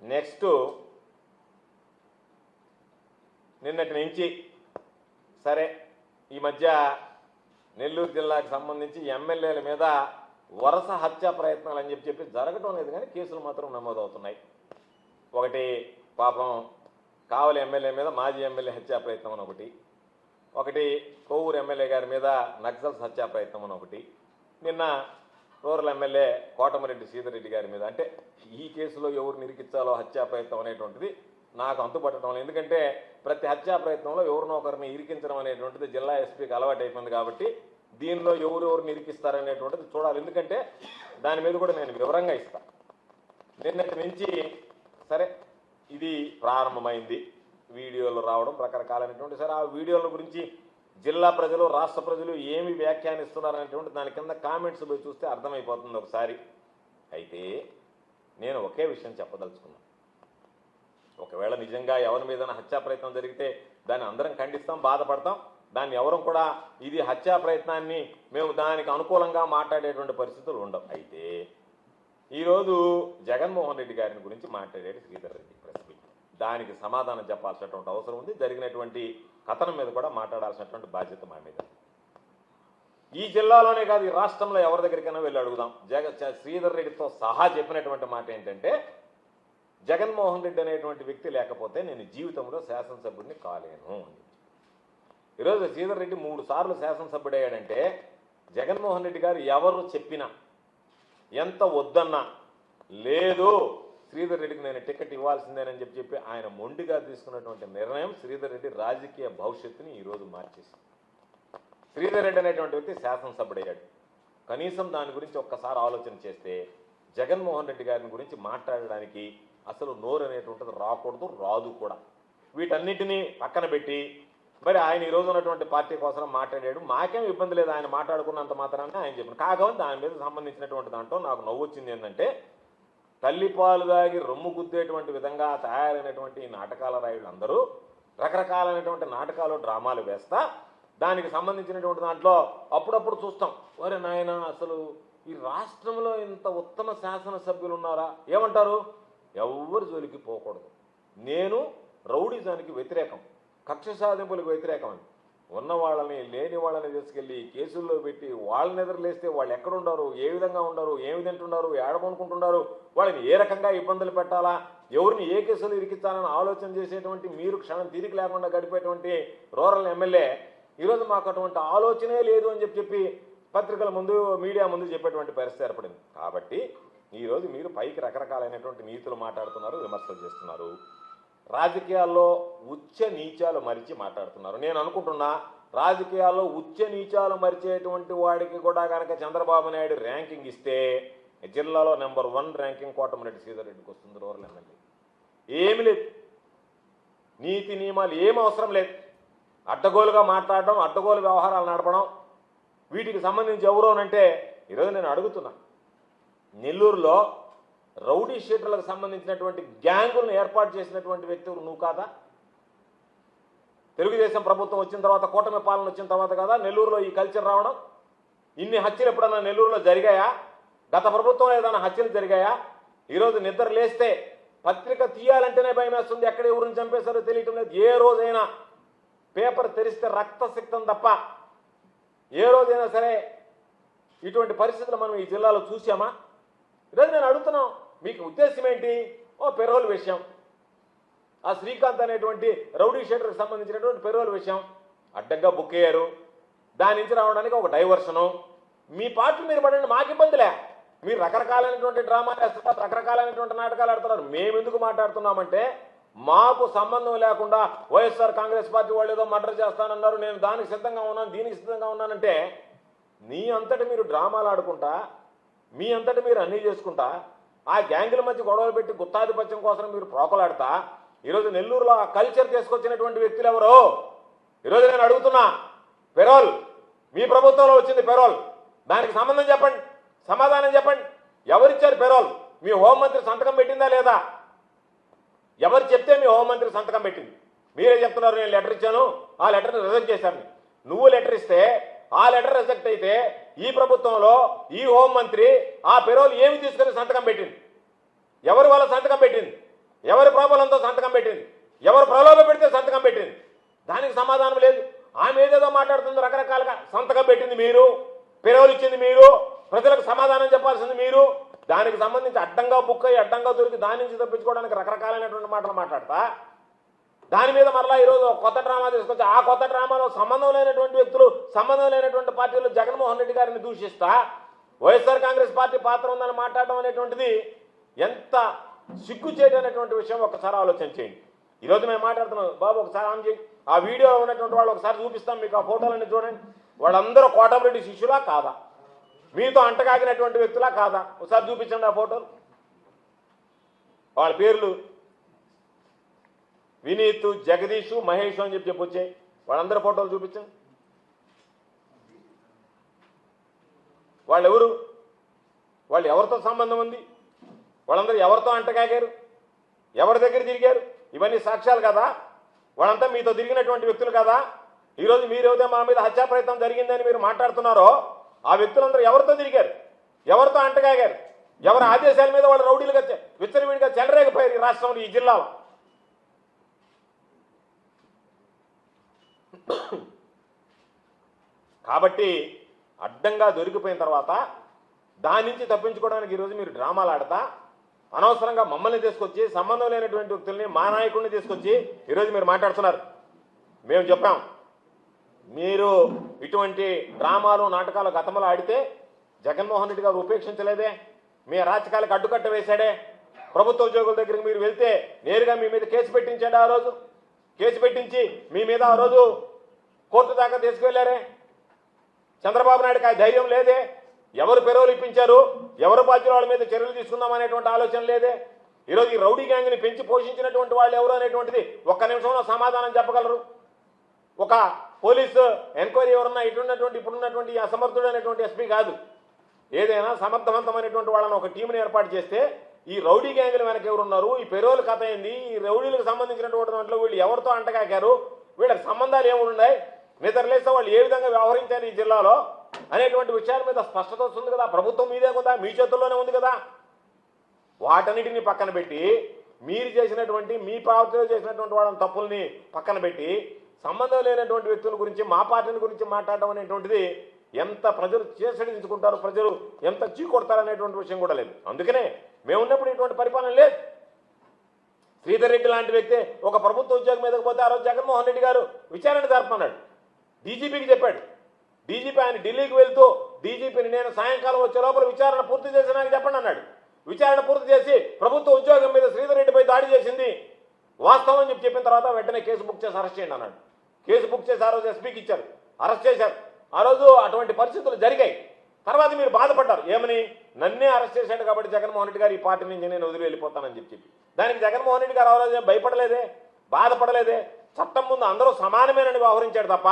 నెక్స్ట్ నిన్నటి నుంచి సరే ఈ మధ్య నెల్లూరు జిల్లాకు సంబంధించి ఎమ్మెల్యేల మీద వరుస హత్యా ప్రయత్నాలు అని చెప్పి జరగటం లేదు, కానీ కేసులు మాత్రం నమోదవుతున్నాయి. ఒకటి పాపం కావలి ఎమ్మెల్యే మీద మాజీ ఎమ్మెల్యే హత్యా ప్రయత్నం అని ఒకటి కోవూరు ఎమ్మెల్యే గారి మీద నక్సల్స్ హత్యా ప్రయత్నం అని ఒకటి, నిన్న రూరల్ ఎమ్మెల్యే కోటమిరెడ్డి శ్రీధర్రెడ్డి గారి మీద. అంటే ఈ కేసులో ఎవరు నిరికించాలో హత్యా ప్రయత్నం అనేటువంటిది నాకు అంతుపట్టడం లేదు. ఎందుకంటే ప్రతి హత్యా ప్రయత్నంలో ఎవరినో ఒకరిని ఇరికించడం అనేటువంటిది జిల్లా ఎస్పీకి అలవాటు అయిపోయింది. కాబట్టి దీనిలో ఎవరెవరిని ఇరికిస్తారనేటువంటిది చూడాలి. ఎందుకంటే దాని మీద కూడా నేను వివరంగా ఇస్తాను. నిన్నటి నుంచి సరే ఇది ప్రారంభమైంది, వీడియోలు రావడం రకరకాలైనటువంటి. సరే ఆ వీడియోల గురించి జిల్లా ప్రజలు, రాష్ట్ర ప్రజలు ఏమి వ్యాఖ్యానిస్తున్నారు అనేటువంటి దాని కింద కామెంట్స్ పోయి చూస్తే అర్థమైపోతుంది ఒకసారి. అయితే నేను ఒకే విషయం చెప్పదలుచుకున్నాను. ఒక ఒకవేళ నిజంగా ఎవరి మీద హత్యా ప్రయత్నం జరిగితే దాన్ని అందరం ఖండిస్తాం, బాధపడతాం. దాన్ని ఎవరు కూడా ఇది హత్యా ప్రయత్నాన్ని మేము దానికి అనుకూలంగా మాట్లాడేటువంటి పరిస్థితులు ఉండవు. అయితే ఈరోజు జగన్మోహన్ రెడ్డి గారిని గురించి మాట్లాడాడు శ్రీధర్ రెడ్డి ప్రెస్ మీట్. దానికి సమాధానం చెప్పాల్సినటువంటి అవసరం ఉంది. జరిగినటువంటి కథనం మీద కూడా మాట్లాడాల్సినటువంటి బాధ్యత మా మీద. ఈ జిల్లాలోనే కాదు, ఈ రాష్ట్రంలో ఎవరి దగ్గరికైనా వెళ్ళి అడుగుదాం. శ్రీధర్ రెడ్డితో సహా చెప్పినటువంటి మాట ఏంటంటే, జగన్మోహన్ రెడ్డి అనేటువంటి వ్యక్తి లేకపోతే నేను జీవితంలో శాసనసభ్యుడిని కాలేను. ఈరోజు శ్రీధర్ రెడ్డి 3 సార్లు శాసనసభ్యుడయ్యాడంటే జగన్మోహన్ రెడ్డి గారు ఎవరు చెప్పినా, ఎంత వద్దన్నా, లేదు శ్రీధర్ రెడ్డికి నేను టికెట్ ఇవ్వాల్సిందేనని చెప్పి ఆయన మొండిగా తీసుకున్నటువంటి నిర్ణయం శ్రీధర్ రెడ్డి రాజకీయ భవిష్యత్తుని ఈరోజు మార్చేసింది. శ్రీధర్ రెడ్డి అనేటువంటి వ్యక్తి శాసనసభ్యుడయ్యాడు. కనీసం దాని గురించి ఒక్కసారి ఆలోచన చేస్తే జగన్మోహన్ రెడ్డి గారిని గురించి మాట్లాడడానికి అసలు నోరు అనేటువంటిది రాకూడదు, రాదు కూడా. వీటన్నిటినీ పక్కన పెట్టి మరి ఆయన ఈరోజు ఉన్నటువంటి పార్టీ కోసం మాట్లాడాడు. మాకేం ఇబ్బంది లేదు, ఆయన మాట్లాడుకున్నంత మాత్రాన్ని ఆయన చెప్పిన. కాకపోతే దాని మీద సంబంధించినటువంటి దాంట్లో నాకు నవ్వు వచ్చింది ఏంటంటే, తల్లిపాలు దాగి రొమ్ము గుద్దేటువంటి విధంగా తయారైనటువంటి ఈ నాటకాల రాయుడు అందరూ రకరకాలైనటువంటి నాటకాలు, డ్రామాలు వేస్తా దానికి సంబంధించినటువంటి దాంట్లో అప్పుడప్పుడు చూస్తాం, ఒరే నాయన అసలు ఈ రాష్ట్రంలో ఇంత ఉత్తమ శాసనసభ్యులు ఉన్నారా? ఏమంటారు? ఎవరు జోలికి పోకూడదు, నేను రౌడీజానికి వ్యతిరేకం, కక్ష సాధింపులకు వ్యతిరేకం అని. ఉన్న వాళ్ళని లేని వాళ్ళని తీసుకెళ్ళి కేసుల్లో పెట్టి వాళ్ళని ఎదురులేస్తే వాళ్ళు ఎక్కడుండారు, ఏ విధంగా ఉండరు, ఏమి తింటున్నారు, ఏడమనుకుంటున్నారు, వాళ్ళని ఏ రకంగా ఇబ్బందులు పెట్టాలా, ఎవరిని ఏ కేసులు ఇరికించాలని ఆలోచన చేసేటువంటి మీరు క్షణం తీరిక లేకుండా గడిపేటువంటి రూరల్ ఎమ్మెల్యే ఈరోజు మాకు అటువంటి ఆలోచనే లేదు అని చెప్పి పత్రికల ముందు, మీడియా ముందు చెప్పేటువంటి పరిస్థితి ఏర్పడింది. కాబట్టి ఈరోజు మీరు పైకి రకరకాలైనటువంటి నీతులు మాట్లాడుతున్నారు, విమర్శలు చేస్తున్నారు, రాజకీయాల్లో ఉచ్చ నీచాలు మరిచి మాట్లాడుతున్నారు. నేను అనుకుంటున్నా రాజకీయాల్లో ఉచ్చ నీచాలు మరిచేటువంటి వాడికి కూడా కనుక చంద్రబాబు నాయుడు ర్యాంకింగ్ ఇస్తే జిల్లాలో నెంబర్ 1 ర్యాంకింగ్ కోటమిరెడ్డి శ్రీధర్ రెడ్డికి వస్తుంది. రూరల్ ఎమ్మెల్యే ఏమి లేదు, నీతి నియమాలు ఏం అవసరం లేదు. అడ్డగోలుగా మాట్లాడడం, అడ్డగోలు వ్యవహారాలు నడపడం, వీటికి సంబంధించి ఎవరోనంటే ఈరోజు నేను అడుగుతున్నా, నెల్లూరులో రౌడీ షీటర్లకు సంబంధించినటువంటి గ్యాంగులను ఏర్పాటు చేసినటువంటి వ్యక్తి నువ్వు కాదా? తెలుగుదేశం ప్రభుత్వం వచ్చిన తర్వాత, కూటమి పాలన వచ్చిన తర్వాత కదా నెల్లూరులో ఈ కల్చర్ రావడం? ఇన్ని హత్యలు ఎప్పుడన్నా నెల్లూరులో జరిగాయా? గత ప్రభుత్వంలో ఏదైనా హత్యలు జరిగాయా? ఈరోజు నిద్ర లేస్తే పత్రిక తీయాలంటేనే భయం వేస్తుంది, ఎక్కడ ఎవరిని చంపేశారో తెలియటం లేదు. ఏ రోజైనా పేపర్ తెరిస్తే రక్తసిక్తం తప్ప ఏ రోజైనా సరే ఇటువంటి పరిస్థితులు మనం ఈ జిల్లాలో చూసామా? ఈరోజు నేను అడుగుతున్నాం, మీకు ఉద్దేశం ఏంటి? పెరోల్ విషయం, ఆ శ్రీకాంత్ అనేటువంటి రౌడీ షీటర్కి సంబంధించినటువంటి పెరోల్ విషయం అడ్డంగా బుక్ అయ్యారు. దాని నుంచి రావడానికి ఒక డైవర్షను. మీ పార్టీలు మీరు పడండి, మాకు ఇబ్బందిలే. మీరు రకరకాలైనటువంటి డ్రామాలు వేస్తున్నారు, రకరకాలైనటువంటి నాటకాలు ఆడుతున్నారు. మేము ఎందుకు మాట్లాడుతున్నామంటే, మాకు సంబంధం లేకుండా వైఎస్ఆర్ కాంగ్రెస్ పార్టీ వాళ్ళు ఏదో మర్డర్ చేస్తానన్నారు, నేను దానికి సిద్ధంగా ఉన్నాను, దీనికి సిద్ధంగా ఉన్నానంటే, నీ అంతటి మీరు డ్రామాలు ఆడుకుంటా, మీ అంతటి మీరు అన్నీ చేసుకుంటా, ఆ గ్యాంగుల మధ్య గొడవలు పెట్టి గుత్తాధిపత్యం కోసం మీరు ప్రోకలాడతా ఈరోజు నెల్లూరులో ఆ కల్చర్ తీసుకొచ్చినటువంటి వ్యక్తులు ఎవరు? ఈరోజు నేను అడుగుతున్నా, పెరోల్ మీ ప్రభుత్వంలో వచ్చింది పెరోల్, దానికి సంబంధం చెప్పండి, సమాధానం చెప్పండి. ఎవరిచ్చారు పెరోల్? మీ హోంమంత్రి సంతకం పెట్టిందా లేదా? ఎవరు చెప్తే మీ హోంమంత్రి సంతకం పెట్టింది? మీరే చెప్తున్నారు నేను లెటర్ ఇచ్చాను, ఆ లెటర్ని రిజెక్ట్ చేశాను. నువ్వు లెటర్ ఇస్తే ఆ లెటర్ రిజెక్ట్ అయితే ఈ ప్రభుత్వంలో ఈ హోంమంత్రి ఆ పెరోల్ ఏమి తీసుకుని సంతకం పెట్టింది? ఎవరి వల్ల సంతకం పెట్టింది? ఎవరి ప్రాబలంతో సంతకం పెట్టింది? ఎవరు ప్రలోభ పెడితే సంతకం పెట్టింది? దానికి సమాధానం లేదు. ఆమె ఏదేదో మాట్లాడుతుంది రకరకాలుగా. సంతకం పెట్టింది మీరు, పెరోల్ ఇచ్చింది మీరు, ప్రజలకు సమాధానం చెప్పాల్సింది మీరు. దానికి సంబంధించి అడ్డంగా బుక్ అయ్యి అడ్డంగా దొరికి దాని నుంచి తప్పించుకోవడానికి రకరకాలైనటువంటి మాటలు మాట్లాడతా, దాని మీద మరలా ఈరోజు కొత్త డ్రామా తీసుకొచ్చి ఆ కొత్త డ్రామాలో సంబంధం లేనటువంటి వ్యక్తులు, సంబంధం లేనటువంటి పార్టీలు జగన్మోహన్ రెడ్డి గారిని దూషిస్తా వైఎస్ఆర్ కాంగ్రెస్ పార్టీ పాత్ర ఉందని మాట్లాడడం అనేటువంటిది ఎంత సిగ్గుచేటనేటువంటి విషయం ఒకసారి ఆలోచన చేయండి. ఈరోజు మేము మాట్లాడుతున్నాం, బాబు ఒకసారి ఆన్ చేయి, ఆ వీడియోలో ఉన్నటువంటి వాళ్ళు ఒకసారి చూపిస్తాం మీకు, ఆ ఫోటోలన్నీ చూడండి. వాళ్ళందరూ కోటమిరెడ్డి శిష్యులా కాదా? మీతో అంటగాగినటువంటి వ్యక్తులా కాదా? ఒకసారి చూపించండి ఆ ఫోటోలు. వాళ్ళ పేర్లు వినీత్, జగదీష్, మహేష్ అని చెప్పి వచ్చాయి. వాళ్ళందరూ ఫోటోలు చూపించండి. వాళ్ళు ఎవరు? వాళ్ళు ఎవరితో సంబంధం ఉంది? వాళ్ళందరూ ఎవరితో అంటగాగారు? ఎవరి దగ్గర తిరిగారు? ఇవన్నీ సాక్ష్యాలు కదా, వాళ్ళంతా మీతో తిరిగినటువంటి వ్యక్తులు కదా. ఈరోజు మీరేదో మా మీద హత్యా ప్రయత్నం జరిగిందని మీరు మాట్లాడుతున్నారో ఆ వ్యక్తులందరూ ఎవరితో తిరిగారు, ఎవరితో అంటగాగారు, ఎవరి ఆదేశాల మీద వాళ్ళు రౌడీలుగా విచ్చలవిడిగా చెలరేగిపోయారు ఈ రాష్ట్రంలో, ఈ జిల్లాలో. కాబట్టి అడ్డంగా దొరికిపోయిన తర్వాత దాని నుంచి తప్పించుకోవడానికి ఈరోజు మీరు డ్రామాలు ఆడతా అనవసరంగా మమ్మల్ని తీసుకొచ్చి సంబంధం లేనటువంటి వ్యక్తుల్ని మా నాయకుడిని తీసుకొచ్చి ఈరోజు మీరు మాట్లాడుతున్నారు. మేము చెప్పాం, మీరు ఇటువంటి డ్రామాలు నాటకాలు గతంలో ఆడితే జగన్మోహన్ రెడ్డి గారు ఉపేక్షించలేదే, మీ రాజకీయాలకు అడ్డుకట్ట వేశాడే. ప్రభుత్వ ఉద్యోగుల దగ్గరికి మీరు వెళ్తే నేరుగా మీ మీద కేసు పెట్టించాడు. ఆ రోజు కేసు పెట్టించి మీ మీద ఆ రోజు కోర్టు దాకా తీసుకువెళ్లారే. చంద్రబాబు నాయుడుకి ఆ ధైర్యం లేదే. ఎవరు పెరోలు ఇప్పించారు, ఎవరు బాధ్యులు వాళ్ళ మీద చర్యలు తీసుకుందామనేటువంటి ఆలోచన లేదే. ఈరోజు ఈ రౌడీ గ్యాంగ్ని పెంచి పోషించినటువంటి వాళ్ళు ఎవరు అనేటువంటిది ఒక్క నిమిషంలో సమాధానం చెప్పగలరు. ఒక పోలీసు ఎంక్వైరీ ఎవరన్నా ఇప్పుడున్నటువంటి అసమర్థుడు అనేటువంటి ఎస్పీ కాదు. ఏదైనా సమర్థవంతమైనటువంటి వాళ్ళని ఒక టీంని ఏర్పాటు చేస్తే ఈ రౌడీ గ్యాంగుల వెనక ఎవరున్నారు, ఈ పెరోలు కథ ఏంది, ఈ రౌడీలకు సంబంధించినటువంటి దాంట్లో వీళ్ళు ఎవరితో అంటకాకారు, వీళ్ళకి సంబంధాలు ఏమున్నాయి, నిద్రలేస్తే వాళ్ళు ఏ విధంగా వ్యవహరించారు ఈ జిల్లాలో అనేటువంటి విషయాల మీద స్పష్టత వస్తుంది కదా. ప్రభుత్వం మీదే ఉందా, మీ చేతుల్లోనే ఉంది కదా. వాటన్నిటిని పక్కన పెట్టి మీరు చేసినటువంటి మీ పార్టీలో చేసినటువంటి వాళ్ళని తప్పుల్ని పక్కన పెట్టి సంబంధం లేనటువంటి వ్యక్తుల గురించి మా పార్టీల గురించి మాట్లాడడం అనేటువంటిది ఎంత ప్రజలు చేసడించుకుంటారు, ప్రజలు ఎంత చీకొడతారు అనేటువంటి విషయం కూడా లేదు. అందుకనే మేము ఉన్నప్పుడు ఇటువంటి పరిపాలన లేదు. శ్రీధర్ రెడ్డి లాంటి వ్యక్తి ఒక ప్రభుత్వ ఉద్యోగం మీదకి పోతే ఆ రోజు జగన్మోహన్ రెడ్డి గారు విచారణ జరుపుతున్నాడు, డీజీపీకి చెప్పాడు. డీజీపీ ఆయన ఢిల్లీకి వెళ్తూ డీజీపీని నేను సాయంకాలం వచ్చే లోపల విచారణ పూర్తి చేసి నాకు చెప్పండి అన్నాడు. విచారణ పూర్తి చేసి ప్రభుత్వ ఉద్యోగం మీద శ్రీధర్ రెడ్డిపై దాడి చేసింది వాస్తవం అని చెప్పిన తర్వాత వెంటనే కేసు బుక్ చేసి అరెస్ట్ చేయండి అన్నాడు. కేసు బుక్ చేసి ఆ రోజు ఎస్పీకి ఇచ్చారు, అరెస్ట్ చేశారు. ఆ రోజు అటువంటి పరిస్థితులు జరిగాయి. తర్వాత మీరు బాధపడ్డారు, ఏమని నన్నే అరెస్ట్ చేశాడు కాబట్టి జగన్మోహన్ రెడ్డి గారు ఈ పార్టీ నుంచి నేను వదిలి వెళ్ళిపోతానని చెప్పి. దానికి జగన్మోహన్ రెడ్డి గారు ఆ రోజు భయపడలేదే, బాధపడలేదే. చట్టం ముందు అందరూ సమానమేనని వ్యవహరించాడు తప్ప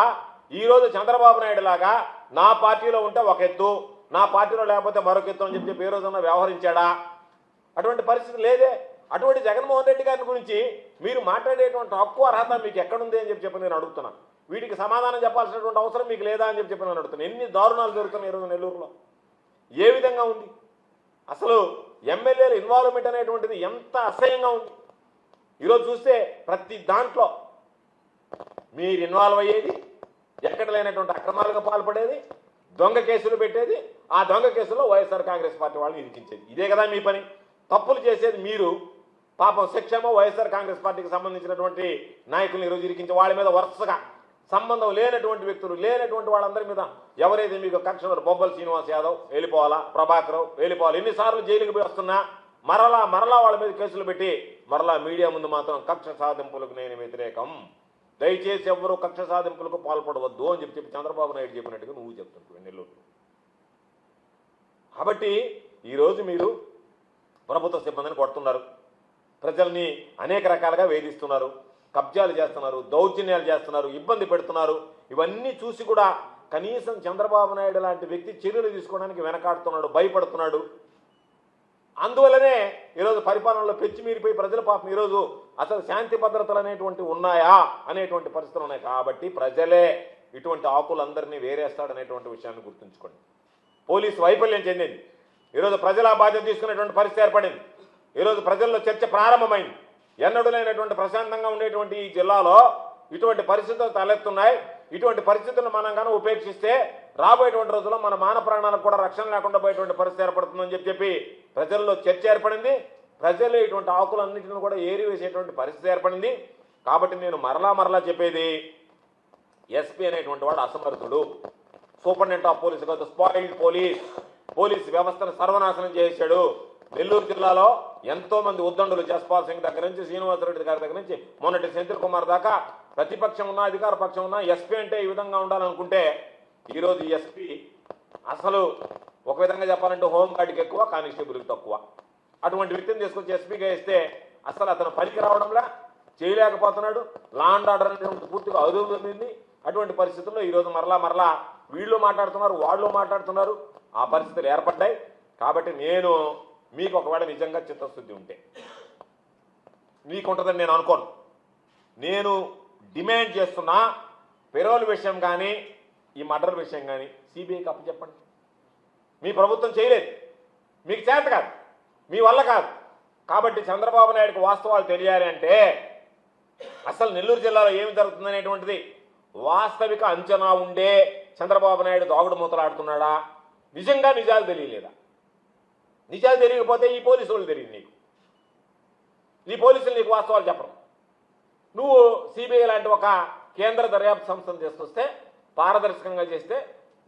ఈరోజు చంద్రబాబు నాయుడు లాగా నా పార్టీలో ఉంటే ఒక ఎత్తు, నా పార్టీలో లేకపోతే మరొక ఎత్తు అని చెప్పి ఏ రోజున వ్యవహరించాడా? అటువంటి పరిస్థితి లేదే. అటువంటి జగన్మోహన్ రెడ్డి గారి గురించి మీరు మాట్లాడేటువంటి హక్కు అర్హత మీకు ఎక్కడుంది అని చెప్పి నేను అడుగుతున్నాను. వీటికి సమాధానం చెప్పాల్సినటువంటి అవసరం మీకు లేదా అని చెప్పి నేను అడుగుతున్నాను. ఎన్ని దారుణాలు జరుగుతున్నాయి ఈరోజు నెల్లూరులో, ఏ విధంగా ఉంది అసలు ఎమ్మెల్యేల ఇన్వాల్వ్మెంట్ అనేటువంటిది ఎంత అసహ్యంగా ఉంది. ఈరోజు చూస్తే ప్రతి దాంట్లో మీరు ఇన్వాల్వ్ అయ్యేది, ఎక్కడ లేనటువంటి అక్రమాలకు పాల్పడేది, దొంగ కేసులు పెట్టేది, ఆ దొంగ కేసులో వైఎస్ఆర్ కాంగ్రెస్ పార్టీ వాళ్ళని ఇరికించేది. ఇదే కదా మీ పని. తప్పులు చేసేది మీరు, పాపం శిక్షమో వైఎస్ఆర్ కాంగ్రెస్ పార్టీకి సంబంధించినటువంటి నాయకులను ఈరోజు ఇరికించి వాళ్ళ మీద వరుసగా సంబంధం లేనటువంటి వ్యక్తులు, లేనటువంటి వాళ్ళందరి మీద ఎవరైతే మీకు కక్షలు, బొబ్బల శ్రీనివాస్ యాదవ్ వెళ్ళిపోవాలా, ప్రభాకర్ వెళ్ళిపోవాలి, ఎన్నిసార్లు జైలుకి పోయి వస్తున్నా మరలా వాళ్ళ మీద కేసులు పెట్టి మరలా మీడియా ముందు మాత్రం కక్ష సాధింపులకు నేను వ్యతిరేకం, దయచేసి ఎవరు కక్ష సాధింపులకు పాల్పడవద్దు అని చెప్పి చంద్రబాబు నాయుడు చెప్పినట్టుగా నువ్వు చెప్తున్నావు నెల్లూరు. కాబట్టి ఈరోజు మీరు ప్రభుత్వ సిబ్బందిని కొడుతున్నారు, ప్రజల్ని అనేక రకాలుగా వేధిస్తున్నారు, కబ్జాలు చేస్తున్నారు, దౌర్జన్యాలు చేస్తున్నారు, ఇబ్బంది పెడుతున్నారు. ఇవన్నీ చూసి కూడా కనీసం చంద్రబాబు నాయుడు లాంటి వ్యక్తి చర్యలు తీసుకోవడానికి వెనకాడుతున్నాడు, భయపడుతున్నాడు. అందువల్లనే ఈరోజు పరిపాలనలో పెచ్చిమీరిపోయి ప్రజల పాపం ఈరోజు అసలు శాంతి భద్రతలు అనేటువంటి ఉన్నాయా అనేటువంటి పరిస్థితులు ఉన్నాయి. కాబట్టి ప్రజలే ఇటువంటి ఆకులందరినీ వేరేస్తాడనేటువంటి విషయాన్ని గుర్తుంచుకోండి. పోలీసు వైఫల్యం చెందింది, ఈరోజు ప్రజల బాధ్యత తీసుకునేటువంటి పరిస్థితి ఏర్పడింది. ఈరోజు ప్రజల్లో చర్చ ప్రారంభమైంది. ఎన్నడూ లేనటువంటి ప్రశాంతంగా ఉండేటువంటి ఈ జిల్లాలో ఇటువంటి పరిస్థితులు తలెత్తున్నాయి. ఇటువంటి పరిస్థితులను మనం కానీ ఉపేక్షిస్తే రాబోయేటువంటి రోజుల్లో మన మాన ప్రాణాలకు కూడా రక్షణ లేకుండా పోయేటువంటి పరిస్థితి ఏర్పడుతుందని చెప్పి ప్రజల్లో చర్చ ఏర్పడింది. ప్రజలు ఇటువంటి ఆకులన్నింటిని కూడా ఏరివేసేటువంటి పరిస్థితి ఏర్పడింది. కాబట్టి నేను మరలా చెప్పేది, ఎస్పీ అనేటువంటి వాడు అసమర్థుడు, సూపరింటెండెంట్ ఆఫ్ పోలీస్ కాదు, స్పాయిల్డ్ పోలీస్ వ్యవస్థను సర్వనాశనం చేశాడు. నెల్లూరు జిల్లాలో ఎంతో మంది ఉద్దండులు, జస్పాల్ సింగ్ దగ్గర నుంచి శ్రీనివాసరెడ్డి గారి దగ్గర నుంచి మొన్నటి సెంథిల్ కుమార్ దాకా ప్రతిపక్షం ఉన్నా అధికార పక్షం ఉన్నా ఎస్పీ అంటే ఈ విధంగా ఉండాలనుకుంటే ఈరోజు ఎస్పీ అసలు ఒక విధంగా చెప్పాలంటే హోంగార్డ్కి ఎక్కువ, కానిస్టేబుల్కి తక్కువ. అటువంటి వ్యక్తిని తీసుకొచ్చి ఎస్పీగా వేస్తే అసలు అతను పనికి రావడంలా, చేయలేకపోతున్నాడు. లా అండ్ ఆర్డర్ అనేటువంటి పూర్తిగా అదుపుంది. అటువంటి పరిస్థితుల్లో ఈరోజు మరలా వీళ్ళు మాట్లాడుతున్నారు, వాళ్ళు మాట్లాడుతున్నారు, ఆ పరిస్థితులు ఏర్పడ్డాయి. కాబట్టి నేను మీకు ఒకవేళ నిజంగా చిత్తశుద్ధి ఉంటే నీకుంటుందని నేను అనుకోను. నేను డిమాండ్ చేస్తున్నా పెరోల్ విషయం కానీ ఈ మర్డర్ విషయం కానీ సిబిఐకి అప్పచెప్పండి. మీ ప్రభుత్వం చేయలేదు, మీకు చేత కాదు, మీ వల్ల కాదు. కాబట్టి చంద్రబాబు నాయుడుకి వాస్తవాలు తెలియాలి అంటే అసలు నెల్లూరు జిల్లాలో ఏమి జరుగుతుందనేటువంటిది వాస్తవిక అంచనా ఉండే చంద్రబాబు నాయుడు దాగుడు మూతలాడుతున్నాడా, నిజంగా నిజాలు తెలియలేదా? నిజాలు తెలియకపోతే ఈ పోలీసు వాళ్ళు తెలియదు నీకు, ఈ పోలీసులు నీకు వాస్తవాలు చెప్పరు. నువ్వు సిబిఐ లాంటి ఒక కేంద్ర దర్యాప్తు సంస్థను తీసుకొస్తే పారదర్శకంగా చేస్తే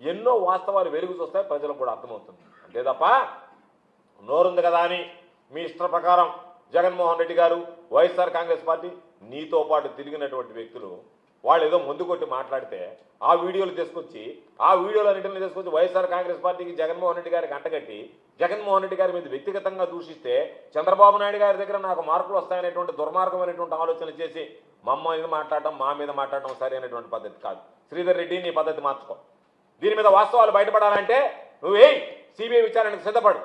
ఎన్నో వాస్తవాలు వెలుగు చూస్తాయి, ప్రజలకు కూడా అర్థమవుతుంది. అంతే తప్ప నోరుంది కదా అని మీ ఇష్ట ప్రకారం జగన్మోహన్ రెడ్డి గారు, వైఎస్ఆర్ కాంగ్రెస్ పార్టీ, నీతో పాటు తిరిగినటువంటి వ్యక్తులు వాళ్ళు ఏదో ముందు కొట్టి మాట్లాడితే ఆ వీడియోలు తీసుకొచ్చి వైఎస్ఆర్ కాంగ్రెస్ పార్టీకి జగన్మోహన్ రెడ్డి గారికి అంటగట్టి జగన్మోహన్ రెడ్డి గారి మీద వ్యక్తిగతంగా దూషిస్తే చంద్రబాబు నాయుడు గారి దగ్గర నాకు మార్కులు వస్తాయనేటువంటి దుర్మార్గమైనటువంటి ఆలోచన చేసి మా మీద మాట్లాడటం సరైనటువంటి పద్ధతి కాదు. శ్రీధర్ రెడ్డి, నీ పద్ధతి మార్చుకో. దీని మీద వాస్తవాలు బయటపడాలంటే నువ్వే సిబిఐ విచారణకు సిద్ధపడు.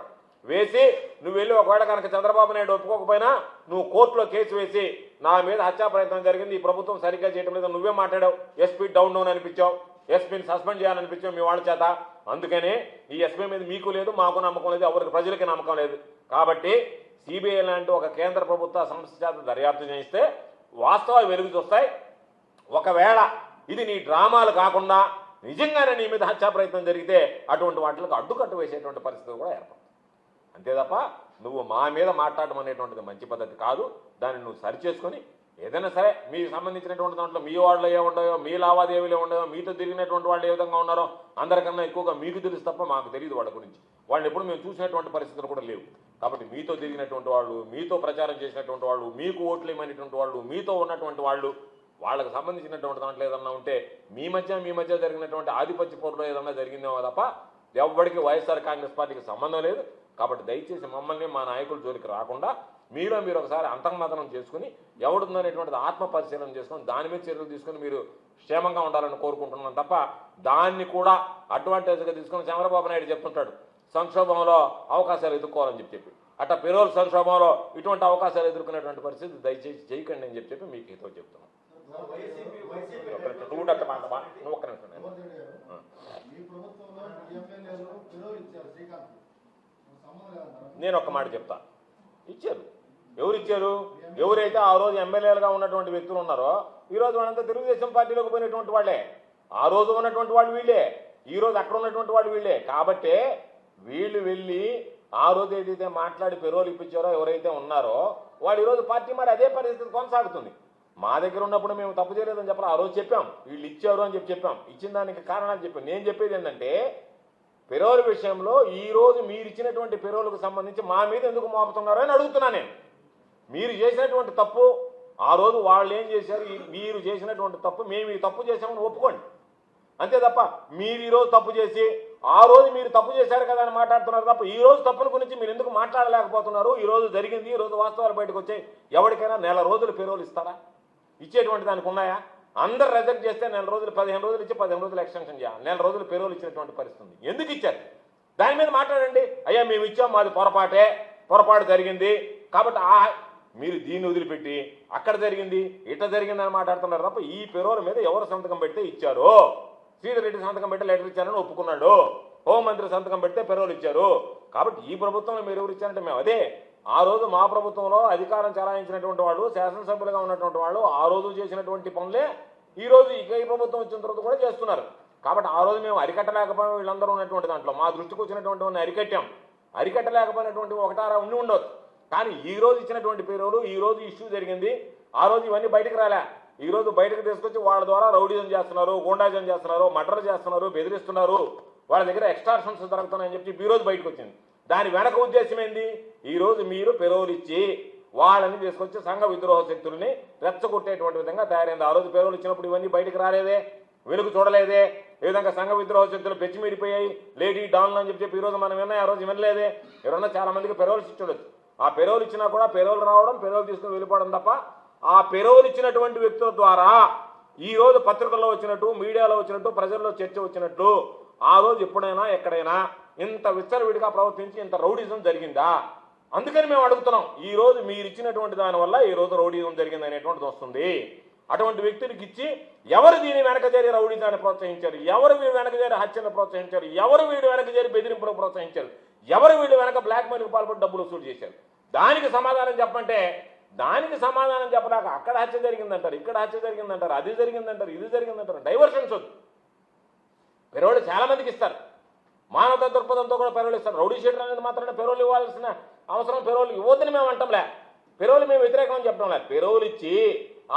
వేసి నువ్వు వెళ్ళి ఒకవేళ కనుక చంద్రబాబు నాయుడు ఒప్పుకోకపోయినా నువ్వు కోర్టులో కేసు వేసి నా మీద హత్యా ప్రయత్నం జరిగింది, ఈ ప్రభుత్వం సరిగ్గా చేయడం లేదు, నువ్వే మాట్లాడావు, ఎస్పీ డౌన్ అనిపించావు, ఎస్పీని సస్పెండ్ చేయాలనిపించావు మీ వాళ్ళ చేత. అందుకనే ఈ ఎస్పీ మీద మీకు లేదు, మాకు నమ్మకం లేదు, ఎవరికి ప్రజలకి నమ్మకం లేదు. కాబట్టి సిబిఐ లాంటి ఒక కేంద్ర ప్రభుత్వ సంస్థ చేత దర్యాప్తు చేయిస్తే వాస్తవాలు వెలుగు చూస్తాయి. ఒకవేళ ఇది నీ డ్రామాలు కాకుండా నిజంగానే నీ మీద హత్యా ప్రయత్నం జరిగితే అటువంటి వాటికి అడ్డుకట్టు వేసేటువంటి పరిస్థితి కూడా ఏర్పడుతుంది. అంతే తప్ప నువ్వు మా మీద మాట్లాడడం అనేటువంటిది మంచి పద్ధతి కాదు. దాన్ని నువ్వు సరిచేసుకొని ఏదైనా సరే మీకు సంబంధించినటువంటి దాంట్లో మీ వాళ్ళు ఏముండయో, మీ లావాదేవీలు ఏముండయో, మీతో తిరిగినటువంటి వాళ్ళు ఏ విధంగా ఉన్నారో అందరికన్నా ఎక్కువగా మీకు తెలుసు తప్ప మాకు తెలియదు వాళ్ళ గురించి. వాళ్ళని ఎప్పుడు మేము చూసినటువంటి పరిస్థితులు కూడా లేవు. కాబట్టి మీతో తిరిగినటువంటి వాళ్ళు, మీతో ప్రచారం చేసినటువంటి వాళ్ళు, మీకు ఓట్లు ఇవ్వనటువంటి వాళ్ళు, మీతో ఉన్నటువంటి వాళ్ళు, వాళ్ళకి సంబంధించినటువంటి దాంట్లో ఏదన్నా ఉంటే మీ మధ్య జరిగినటువంటి ఆధిపత్య పోరులో ఏదన్నా జరిగిందేమో తప్ప ఎవ్వడికి వైఎస్ఆర్ కాంగ్రెస్ పార్టీకి సంబంధం లేదు. కాబట్టి దయచేసి మమ్మల్ని మా నాయకుల జోలికి రాకుండా మీరు ఒకసారి అంతర్మథనం చేసుకుని ఎవడుందనేటువంటిది ఆత్మ పరిశీలన చేసుకుని దాని మీద చర్యలు తీసుకుని మీరు క్షేమంగా ఉండాలని కోరుకుంటున్నాను తప్ప దాన్ని కూడా అడ్వాంటేజ్గా తీసుకుని చంద్రబాబు నాయుడు చెప్తుంటాడు సంక్షోభంలో అవకాశాలు ఎదుర్కోవాలని చెప్పి అట్లా పెరోల్ సంక్షోభంలో ఇటువంటి అవకాశాలు ఎదుర్కొనేటువంటి పరిస్థితి దయచేసి చేయకండి అని చెప్పి మీకు హితో చెప్తున్నాను. నువ్వు ఒక్క నిమిషం నేను ఒక్క మాట చెప్తా. ఇచ్చారు. ఎవరు ఇచ్చారు? ఎవరైతే ఆ రోజు ఎమ్మెల్యేలుగా ఉన్నటువంటి వ్యక్తులు ఉన్నారో ఈరోజు వాళ్ళంతా తెలుగుదేశం పార్టీలోకి పోయినటువంటి వాళ్ళే. ఆ రోజు ఉన్నటువంటి వాళ్ళు వీళ్ళే, ఈ రోజు అక్కడ ఉన్నటువంటి వాళ్ళు వీళ్ళే. కాబట్టే వీళ్ళు వెళ్ళి ఆ రోజు ఏదైతే మాట్లాడి పెరోలు ఇప్పించారో ఎవరైతే ఉన్నారో వాళ్ళు ఈరోజు పార్టీ మరి అదే పరిస్థితి కొనసాగుతుంది. మా దగ్గర ఉన్నప్పుడు మేము తప్పు చేయలేదని చెప్పాలి. ఆ రోజు చెప్పాం వీళ్ళు ఇచ్చారు అని చెప్పాం. ఇచ్చిన దానికి కారణాలు చెప్పాం. నేను చెప్పేది ఏంటంటే పెరోల్ విషయంలో ఈరోజు మీరు ఇచ్చినటువంటి పెరోలుకు సంబంధించి మా మీద ఎందుకు మోపుతున్నారో అని అడుగుతున్నా నేను. మీరు చేసినటువంటి తప్పు ఆ రోజు వాళ్ళు ఏం చేశారు, మీరు చేసినటువంటి తప్పు మేము ఈ తప్పు చేసామని ఒప్పుకోండి. అంతే తప్ప మీరు ఈరోజు తప్పు చేసి ఆ రోజు మీరు తప్పు చేశారు కదా అని మాట్లాడుతున్నారు తప్ప ఈ రోజు తప్పుల గురించి మీరు ఎందుకు మాట్లాడలేకపోతున్నారు? ఈ రోజు జరిగింది, ఈ రోజు వాస్తవాలు బయటకు వచ్చాయి. ఎవరికైనా నెల రోజులు పెరోలు ఇస్తారా? ఇచ్చేటువంటి దానికి ఉన్నాయా? అందరు రిజెక్ట్ చేస్తే నెల రోజులు 15 రోజులు ఇచ్చి 15 రోజులు ఎక్స్టెన్షన్ చేయాలి. నెల రోజులు పెరోలు ఇచ్చినటువంటి పరిస్థితి ఎందుకు ఇచ్చారు? దాని మీద మాట్లాడండి. అయ్యా మేము ఇచ్చాం, మాది పొరపాటు జరిగింది కాబట్టి మీరు దీన్ని వదిలిపెట్టి అక్కడ జరిగింది ఇట్లా జరిగిందని మాట్లాడుతున్నారు తప్ప ఈ పెరోల మీద ఎవరు సంతకం పెడితే ఇచ్చారు? శ్రీధర్ రెడ్డి సంతకం పెట్టి లెటర్ ఇచ్చారని ఒప్పుకున్నాడు. హోంమంత్రి సంతకం పెడితే పెరోలు ఇచ్చారు. కాబట్టి ఈ ప్రభుత్వంలో మీరు ఎవరు ఇచ్చారంటే మేము అదే. ఆ రోజు మా ప్రభుత్వంలో అధికారం చలాయించినటువంటి వాళ్ళు, శాసనసభ్యులుగా ఉన్నటువంటి వాళ్ళు ఆ రోజు చేసినటువంటి పనులే ఈ రోజు ఈ ప్రభుత్వం వచ్చిన తర్వాత కూడా చేస్తున్నారు. కాబట్టి ఆ రోజు మేము అరికట్టలేకపోయినా వీళ్ళందరూ ఉన్నటువంటి దాంట్లో మా దృష్టికి వచ్చినటువంటి అరికట్టాం. అరికట్టలేకపోయినటువంటి ఒకటారా ఉండొచ్చు. కానీ ఈ రోజు ఇచ్చినటువంటి పేరోలు ఈ రోజు ఇష్యూ జరిగింది. ఆ రోజు ఇవన్నీ బయటకు రాలే. ఈ రోజు బయటకు తీసుకొచ్చి వాళ్ళ ద్వారా రౌడీజం చేస్తున్నారు, గూండాజం చేస్తున్నారు, మర్డర్ చేస్తున్నారు, బెదిరిస్తున్నారు, వాళ్ళ దగ్గర ఎక్స్టార్షన్స్ జరుగుతున్నాయని చెప్పి ఈ రోజు బయటకు వచ్చింది. దాని వెనక ఉద్దేశం ఏంది? ఈ రోజు మీరు పెరోలు ఇచ్చి వాళ్ళని తీసుకొచ్చి సంఘ విద్రోహ శక్తుల్ని రెచ్చగొట్టేటువంటి విధంగా తయారైంది. ఆ రోజు పెరోలు ఇచ్చినప్పుడు ఇవన్నీ బయటకు రాలేదే, వెలుగు చూడలేదే. ఏ విధంగా సంఘ విద్రోహ శక్తులు పెచ్చిమీడిపోయాయి, లేడీ డాన్లు అని చెప్పి ఈ రోజు మనం విన్నాయి, ఆ రోజు వినలేదే. ఎవరన్నా చాలా మందికి పెరోలు ఇచ్చుండొచ్చు. ఆ పెరోలు ఇచ్చినా కూడా పెరోలు రావడం, పెరోలు తీసుకుని వెళ్ళిపోవడం తప్ప ఆ పెరోలు ఇచ్చినటువంటి వ్యక్తుల ద్వారా ఈ రోజు పత్రికల్లో వచ్చినట్టు, మీడియాలో వచ్చినట్టు, ప్రజల్లో చర్చ వచ్చినట్టు ఆ రోజు ఎప్పుడైనా ఎక్కడైనా ఇంత విచ్చలవిడిగా ప్రవర్తించి ఇంత రౌడిజం జరిగిందా? అందుకని మేము అడుగుతున్నాం, ఈరోజు మీరు ఇచ్చినటువంటి దానివల్ల ఈరోజు రౌడీజం జరిగింది అనేటువంటిది వస్తుంది. అటువంటి వ్యక్తులకు ఇచ్చి ఎవరు దీని వెనక చేరి రౌడీజాన్ని ప్రోత్సహించారు, ఎవరు వీడు వెనక చేరి హత్యను ప్రోత్సహించారు, ఎవరు వీడు వెనక చేరి బెదిరింపులకు ప్రోత్సహించారు, ఎవరు వీడు వెనక బ్లాక్మెయిల్కి పాల్పడి డబ్బులు వసూలు చేశారు, దానికి సమాధానం చెప్పంటే దానికి సమాధానం చెప్పడాక అక్కడ హత్య జరిగిందంటారు, ఇక్కడ హత్య జరిగిందంటారు, అది జరిగిందంటారు, ఇది జరిగిందంటారు. డైవర్షన్స్ వద్దు. పెరోలు చాలా మందికి ఇస్తారు, మానవతా దృక్పథంతో కూడా పెరోలు ఇస్తారు. రౌడీ షీటర్ అనేది మాత్రమే పెరోలు ఇవ్వాల్సిన అవసరం పెరోలు ఇవ్వద్దని మేము అంటాంలే, పెరోలు మేము వ్యతిరేకమని చెప్పడంలే. పెరోలు ఇచ్చి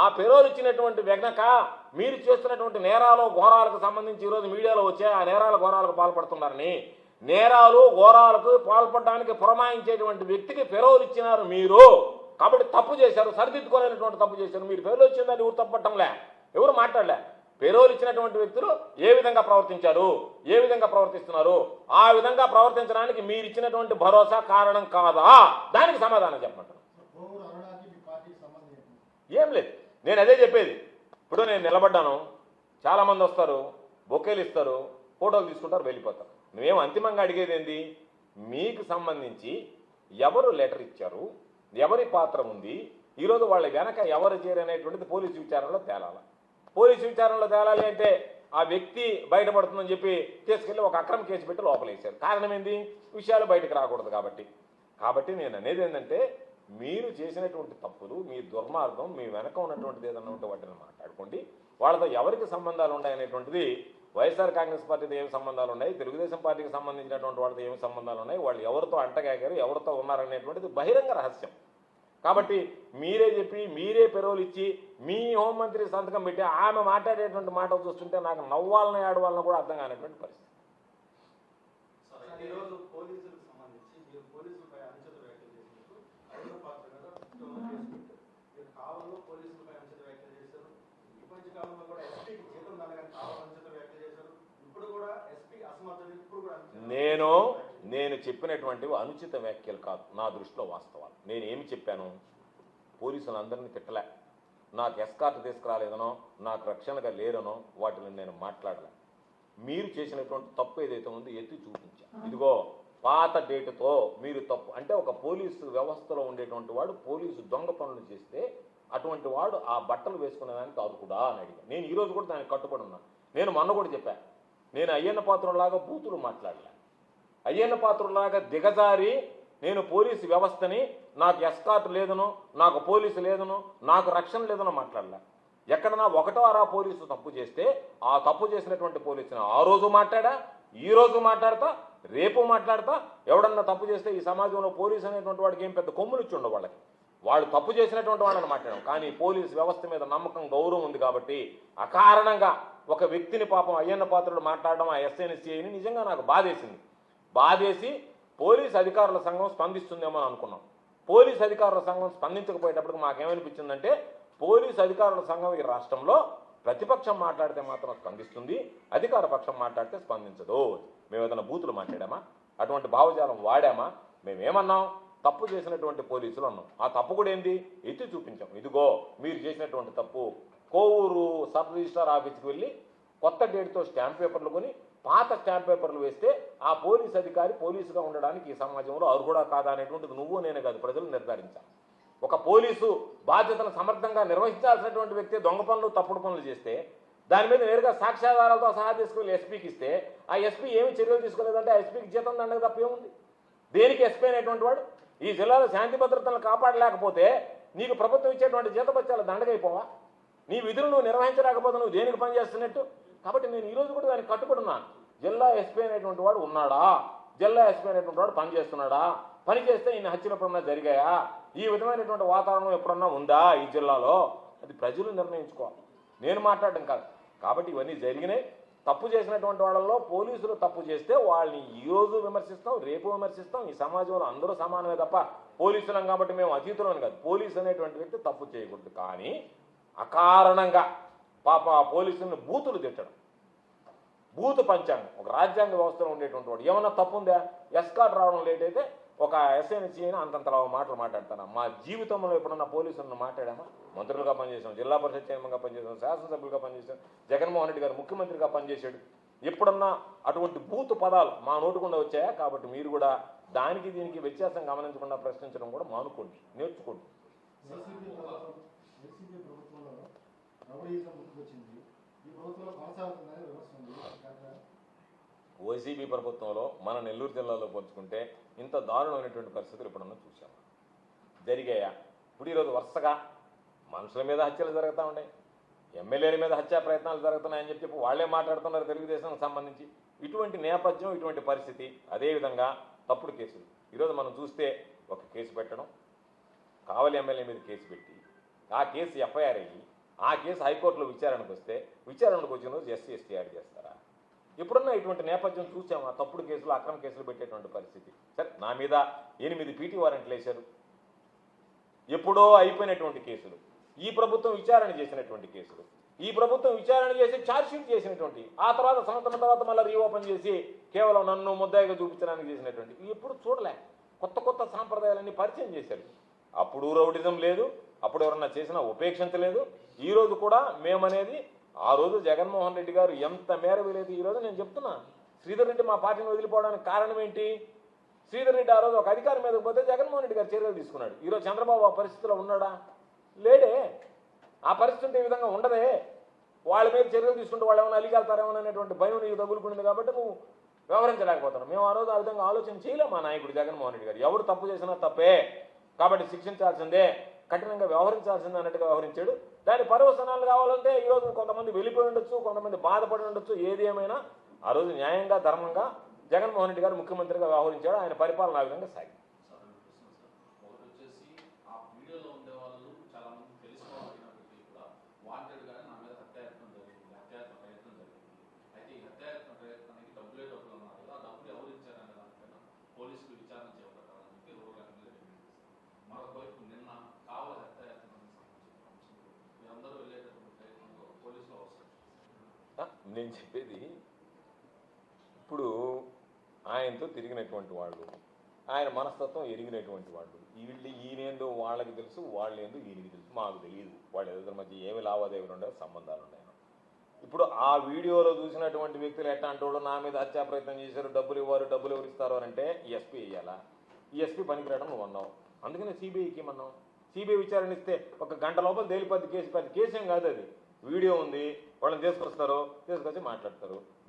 ఆ పెరోలు ఇచ్చినటువంటి వెనక మీరు చేస్తున్నటువంటి నేరాలు ఘోరాలకు సంబంధించి ఈరోజు మీడియాలో వచ్చే ఆ నేరాల ఘోరాలకు పాల్పడుతున్నారని, నేరాలు ఘోరాలకు పాల్పడడానికి పురమాయించేటువంటి వ్యక్తికి పెరోలు ఇచ్చినారు మీరు, కాబట్టి తప్పు చేశారు, సరిదిద్దుకోలేనటువంటి తప్పు చేశారు. మీరు పెరోలు ఇచ్చిందని ఎవరు తప్పట్టంలే, ఎవరు మాట్లాడలే. పెరోలు ఇచ్చినటువంటి వ్యక్తులు ఏ విధంగా ప్రవర్తించారు, ఏ విధంగా ప్రవర్తిస్తున్నారు, ఆ విధంగా ప్రవర్తించడానికి మీరు ఇచ్చినటువంటి భరోసా కారణం కాదా, దానికి సమాధానం చెప్పమంటారు. ఏం లేదు, నేను అదే చెప్పేది. ఇప్పుడు నేను నిలబడ్డాను, చాలామంది వస్తారు, బొకేలు ఇస్తారు, ఫోటోలు తీసుకుంటారు, వెళ్ళిపోతారు. మేము అంతిమంగా అడిగేది ఏంది, మీకు సంబంధించి ఎవరు లెటర్ ఇచ్చారు, ఎవరి పాత్ర ఉంది, ఈరోజు వాళ్ళ వెనక ఎవరు చేరనేటువంటిది పోలీసు విచారణలో తేలాలి. పోలీసు విచారణలో తేలాలి అంటే ఆ వ్యక్తి బయటపడుతుందని చెప్పి తీసుకెళ్ళి ఒక అక్రమ కేసు పెట్టి లోపలేశారు. కారణం ఏంది, విషయాలు బయటకు రాకూడదు కాబట్టి నేను అనేది ఏంటంటే, మీరు చేసినటువంటి తప్పులు, మీ దుర్మార్గం, మీ వెనక ఉన్నటువంటిది ఏదన్నా ఉంటే వాటిని మాట్లాడుకోండి. వాళ్ళతో ఎవరికి సంబంధాలు ఉన్నాయనేటువంటిది, వైఎస్ఆర్ కాంగ్రెస్ పార్టీతో ఏమి సంబంధాలు ఉన్నాయి, తెలుగుదేశం పార్టీకి సంబంధించినటువంటి వాళ్ళతో ఏమి సంబంధాలు ఉన్నాయి, వాళ్ళు ఎవరితో అంటగాగారు, ఎవరితో ఉన్నారనేటువంటిది బహిరంగ రహస్యం. కాబట్టి మీరే చెప్పి మీరే పెరోలు ఇచ్చి మీ హోంమంత్రి సంతకం పెట్టి ఆమె మాట్లాడేటువంటి మాట చూస్తుంటే నాకు నవ్వాలని ఆడవాళ్ళని కూడా అర్థం కానటువంటి పరిస్థితి. నేను చెప్పినటువంటివి అనుచిత వ్యాఖ్యలు కాదు, నా దృష్టిలో వాస్తవాలు. నేను ఏమి చెప్పాను, పోలీసులందరినీ తిట్టలే, నాకు ఎస్కార్ట్ తీసుకురాలేదనో, నాకు రక్షణగా లేరనో వాటిని నేను మాట్లాడలే. మీరు చేసినటువంటి తప్పు ఏదైతే ఉందో ఎత్తి చూపించా. ఇదిగో పాత డేటుతో మీరు తప్పు అంటే, ఒక పోలీసు వ్యవస్థలో ఉండేటువంటి వాడు పోలీసు దొంగ పనులు చేస్తే అటువంటి వాడు ఆ బట్టలు వేసుకునేదానికి అర్హుడా అని అడిగా. నేను ఈరోజు కూడా దానికి కట్టుబడి ఉన్నా. నేను మొన్న కూడా చెప్పా, నేను అయ్యన్న పాత్రలాగా బూతులు మాట్లాడలే, అయ్యన్న పాత్రలాగా దిగజారి నేను పోలీసు వ్యవస్థని నాకు ఎస్కార్ట్ లేదనో, నాకు పోలీసు లేదనో, నాకు రక్షణ లేదనో మాట్లాడలే. ఎక్కడన్నా ఒకటో అరా పోలీసు తప్పు చేస్తే ఆ తప్పు చేసినటువంటి పోలీసుని ఆ రోజు మాట్లాడా, ఈ రోజు మాట్లాడతా, రేపు మాట్లాడతా. ఎవడన్నా తప్పు చేస్తే ఈ సమాజంలో పోలీసు అనేటువంటి వాడికి ఏం పెద్ద కొమ్ములు ఇచ్చి ఉండవు, వాళ్ళకి వాళ్ళు తప్పు చేసినటువంటి వాళ్ళని మాట్లాడాం. కానీ పోలీసు వ్యవస్థ మీద నమ్మకం, గౌరవం ఉంది కాబట్టి అకారణంగా ఒక వ్యక్తిని పాపం అయ్యన్న పాత్రుడు మాట్లాడడం ఆ ఎస్ఎన్సీని నిజంగా నాకు బాధేసి పోలీసు అధికారుల సంఘం స్పందిస్తుందేమో అని అనుకున్నాం. పోలీసు అధికారుల సంఘం స్పందించకపోయేటప్పటికి మాకేమనిపించిందంటే, పోలీసు అధికారుల సంఘం ఈ రాష్ట్రంలో ప్రతిపక్షం మాట్లాడితే మాత్రం స్పందిస్తుంది, అధికార పక్షం మాట్లాడితే స్పందించదు. మేము ఏదైనా బూతులు మాట్లాడామా, అటువంటి భావజాలం వాడామా? మేమేమన్నాం, తప్పు చేసినటువంటి పోలీసులు అన్నాం. ఆ తప్పు కూడా ఏంది, ఎత్తి చూపించాం. ఇదిగో మీరు చేసినటువంటి తప్పు. కోవూరు సబ్ రిజిస్ట్రార్ ఆఫీస్కి వెళ్ళి కొత్త డేట్తో స్టాంప్ పేపర్లు కొని పాత స్టాంప్ పేపర్లు వేస్తే ఆ పోలీసు అధికారి పోలీసుగా ఉండడానికి ఈ సమాజంలో అర్హుడా కాదా అనేటువంటిది నువ్వు నేనే కాదు, ప్రజలు నిర్ధారించాలి. ఒక పోలీసు బాధ్యతను సమర్థంగా నిర్వహించాల్సినటువంటి వ్యక్తి దొంగ పనులు, తప్పుడు పనులు చేస్తే దాని మీద నేరుగా సాక్ష్యాధారాలతో సహా తీసుకెళ్ళి ఎస్పీకి ఇస్తే ఆ ఎస్పీ ఏమి చర్యలు తీసుకోలేదంటే ఆ ఎస్పీకి జీతం దండగ తప్పేముంది? దేనికి ఎస్పీ అనేటువంటి వాడు ఈ జిల్లాలో శాంతి భద్రతలను కాపాడలేకపోతే నీకు ప్రభుత్వం ఇచ్చేటువంటి జీతభత్యాల దండగైపోవా? నీ విధులు నువ్వు నిర్వహించలేకపోతే నువ్వు దేనికి పనిచేస్తున్నట్టు? కాబట్టి నేను ఈరోజు కూడా దానికి కట్టుబడి ఉన్నాను. జిల్లా ఎస్పీ అనేటువంటి వాడు ఉన్నాడా, జిల్లా ఎస్పీ అనేటువంటి వాడు పనిచేస్తున్నాడా, పని చేస్తే ఇన్ని హత్యలు ఎప్పుడన్నా జరిగాయా, ఈ విధమైనటువంటి వాతావరణం ఎప్పుడన్నా ఉందా ఈ జిల్లాలో, అది ప్రజలు నిర్ణయించుకోవాలి, నేను మాట్లాడడం కాదు. కాబట్టి ఇవన్నీ జరిగినాయి. తప్పు చేసినటువంటి వాళ్ళల్లో పోలీసులు తప్పు చేస్తే వాళ్ళని ఈరోజు విమర్శిస్తాం, రేపు విమర్శిస్తాం. ఈ సమాజంలో అందరూ సమానమే తప్ప పోలీసులం కాబట్టి మేము అతీతులని కాదు. పోలీసు అనేటువంటి వ్యక్తి తప్పు చేయకూడదు. కానీ అకారణంగా పాప పోలీసులను బూతులు తిట్టడం, బూతు పంచాంగం, ఒక రాజ్యాంగ వ్యవస్థలో ఉండేటువంటి వాడు ఏమన్నా తప్పు ఉందా? ఎస్కార్ట్ రావడం లేట్ అయితే ఒక ఎస్ఎన్సీ అయినా అంతంతలా మాటలు మాట్లాడతాను. మా జీవితంలో ఎప్పుడన్నా పోలీసులను మాట్లాడామా? మంత్రులుగా పనిచేసాం, జిల్లా పరిషత్ చైర్మన్గా పనిచేసాం, శాసనసభ్యులుగా పనిచేసాం, జగన్మోహన్ రెడ్డి గారు ముఖ్యమంత్రిగా పనిచేశాడు. ఎప్పుడన్నా అటువంటి బూతు పదాలు మా నోటుకుండా వచ్చాయా? కాబట్టి మీరు కూడా దానికి దీనికి వ్యత్యాసం గమనించకుండా ప్రశ్నించడం కూడా మానుకోండి, నేర్చుకోండి. వైసీపీ ప్రభుత్వంలో మన నెల్లూరు జిల్లాలో పోల్చుకుంటే ఇంత దారుణమైనటువంటి పరిస్థితులు ఎప్పుడన్నా చూసాం జరిగాయా? ఇప్పుడు ఈరోజు వరుసగా మనుషుల మీద హత్యలు జరుగుతూ ఉన్నాయి, ఎమ్మెల్యేల మీద హత్యా ప్రయత్నాలు జరుగుతున్నాయని చెప్పి వాళ్ళే మాట్లాడుతున్నారు తెలుగుదేశానికి సంబంధించి. ఇటువంటి నేపథ్యం, ఇటువంటి పరిస్థితి, అదేవిధంగా తప్పుడు కేసులు. ఈరోజు మనం చూస్తే ఒక కేసు పెట్టడం, కావలి ఎమ్మెల్యే మీద కేసు పెట్టి ఆ కేసు ఎఫ్ఐఆర్ అయ్యి ఆ కేసు హైకోర్టులో విచారణకు వస్తే విచారణకు వచ్చిన రోజు ఎస్సీ ఎస్టీ యాడ్ చేస్తారా? ఎప్పుడన్నా ఇటువంటి నేపథ్యం చూసామా? తప్పుడు కేసులు, అక్రమ కేసులు పెట్టేటువంటి పరిస్థితి. సరే, నా మీద 8 పీటీ వారెంట్లు వేశారు, ఎప్పుడో అయిపోయినటువంటి కేసులు, ఈ ప్రభుత్వం విచారణ చేసినటువంటి కేసులు, ఈ ప్రభుత్వం విచారణ చేసి ఛార్జ్షీట్ చేసినటువంటి, ఆ తర్వాత సంవత్సరం తర్వాత మళ్ళీ రీఓపెన్ చేసి కేవలం నన్ను ముద్దాయిగా చూపించడానికి చేసినటువంటి, ఎప్పుడు చూడలే. కొత్త కొత్త సాంప్రదాయాలన్నీ పరిచయం చేశారు. అప్పుడు రౌడిజం లేదు, అప్పుడు ఎవరన్నా చేసినా ఉపేక్షించలేదు. ఈరోజు కూడా మేమనేది, ఆ రోజు జగన్మోహన్ రెడ్డి గారు ఎంత మేర వీలేదు. ఈరోజు నేను చెప్తున్నా, శ్రీధర్ రెడ్డి మా పార్టీని వదిలిపోవడానికి కారణం ఏంటి? శ్రీధర్ రెడ్డి ఆ రోజు ఒక అధికారి మీదకి పోతే జగన్మోహన్ రెడ్డి గారు చర్యలు తీసుకున్నాడు. ఈరోజు చంద్రబాబు ఆ పరిస్థితిలో ఉన్నాడా? లేడే. ఆ పరిస్థితి ఈ విధంగా ఉండదే. వాళ్ళ మీద చర్యలు తీసుకుంటే వాళ్ళు ఏమైనా అలిగెళ్తారేమో అనేటువంటి భయం నీకు తగులుకునింది కాబట్టి నువ్వు వ్యవహరించలేకపోతున్నావు. మేము ఆ రోజు ఆ విధంగా ఆలోచన చేయలేము. మా నాయకుడు జగన్మోహన్ రెడ్డి గారు ఎవరు తప్పు చేసినా తప్పే కాబట్టి శిక్షించాల్సిందే, కఠినంగా వ్యవహరించాల్సిందే అన్నట్టుగా వ్యవహరించాడు. దాని పర్యవసనాలు కావాలంటే ఈరోజు కొంతమంది వెళ్ళిపోయి ఉండొచ్చు, కొంతమంది బాధపడి ఉండొచ్చు. ఏది ఏమైనా ఆ రోజు న్యాయంగా, ధర్మంగా జగన్మోహన్ రెడ్డి గారు ముఖ్యమంత్రిగా వ్యవహరించాడు. ఆయన పరిపాలన ఆ విధంగా సాగింది. నేను చెప్పేది, ఇప్పుడు ఆయనతో తిరిగినటువంటి వాళ్ళు, ఆయన మనస్తత్వం ఎరిగినటువంటి వాళ్ళు, ఈయనేందో వాళ్ళకి తెలుసు, వాళ్ళేందో ఈయనకి తెలుసు, మాకు తెలియదు. వాళ్ళ ఇద్దరి మధ్య ఏమి లావాదేవీలు ఉండవు, సంబంధాలు ఉన్నాయి. ఇప్పుడు ఆ వీడియోలో చూసినటువంటి వ్యక్తులు ఎట్లా అంటాడు, నా మీద హత్యా ప్రయత్నం చేశారు, డబ్బులు ఇవ్వరు, డబ్బులు ఎవరు ఇస్తారు అంటే ఎస్పీ వేయాలా? ఈ ఎస్పీ పనికిరావడం నువ్వు అన్నావు, అందుకనే సిబిఐకి ఏమన్నావు. సిబిఐ విచారణ ఇస్తే 1 గంట లోపల తేలిపోద్ది కేసు. పెద్ద కేసు ఏం కాదు, అది వీడియో ఉంది, వాళ్ళని తీసుకొస్తారు, తీసుకొచ్చి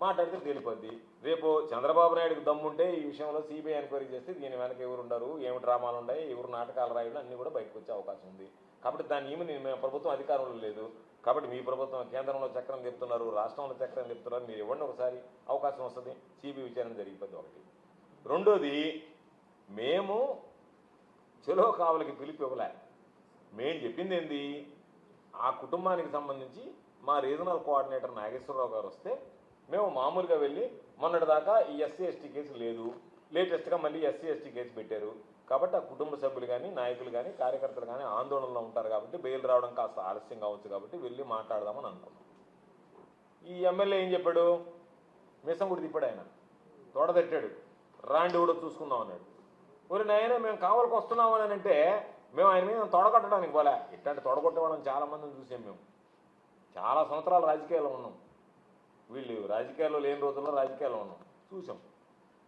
మాట్లాడితే తేలిపోద్ది. రేపు చంద్రబాబు నాయుడుకి దమ్ముంటే ఈ విషయంలో సిబిఐ ఎంక్వైరీ చేస్తే దీని వెనక ఎవరు ఉండరు, ఏమి డ్రామాలు ఉన్నాయి, ఎవరు నాటకాలు రాయడం అన్నీ కూడా బయటకు వచ్చే అవకాశం ఉంది. కాబట్టి దాన్ని మేము ప్రభుత్వం అధికారంలో లేదు కాబట్టి మీ ప్రభుత్వం కేంద్రంలో చక్రం తిప్పుతున్నారు, రాష్ట్రంలో చక్రం తిప్పుతున్నారు, మీరు ఇవ్వండి, ఒకసారి అవకాశం వస్తుంది, సిబిఐ విచారణ జరిగిపోద్ది. ఒకటి. రెండోది, మేము చెలో కావలికి పిలిపి ఇవ్వలే. మేము చెప్పింది ఏంది, ఆ కుటుంబానికి సంబంధించి మా రీజనల్ కోఆర్డినేటర్ నాగేశ్వరరావు గారు వస్తే మేము మామూలుగా వెళ్ళి, మొన్నటిదాకా ఈ ఎస్సీ ఎస్టీ కేసు లేదు, లేటెస్ట్గా మళ్ళీ ఎస్సీ ఎస్టీ కేసు పెట్టారు కాబట్టి ఆ కుటుంబ సభ్యులు కానీ, నాయకులు కానీ, కార్యకర్తలు కానీ ఆందోళనలో ఉంటారు కాబట్టి బెయిల్ రావడం కాస్త ఆలస్యం కావచ్చు కాబట్టి వెళ్ళి మాట్లాడదామని అనుకున్నాం. ఈ ఎమ్మెల్యే ఏం చెప్పాడు, మిసం కూడా తిప్పాడు, ఆయన తోడదట్టాడు, రాండి కూడా చూసుకుందాం అన్నాడు. మరి నాయన మేము కావాలకు వస్తున్నామని అంటే మేము ఆయన మీద తొడగొట్టడానికి పోలే. ఇట్లాంటి తొడగొట్టే వాళ్ళని చాలామందిని చూసాం. మేము చాలా సంవత్సరాలు రాజకీయాల్లో ఉన్నాం, వీళ్ళు రాజకీయాల్లో లేని రోజుల్లో రాజకీయాల్లో ఉన్నాం, చూసాం.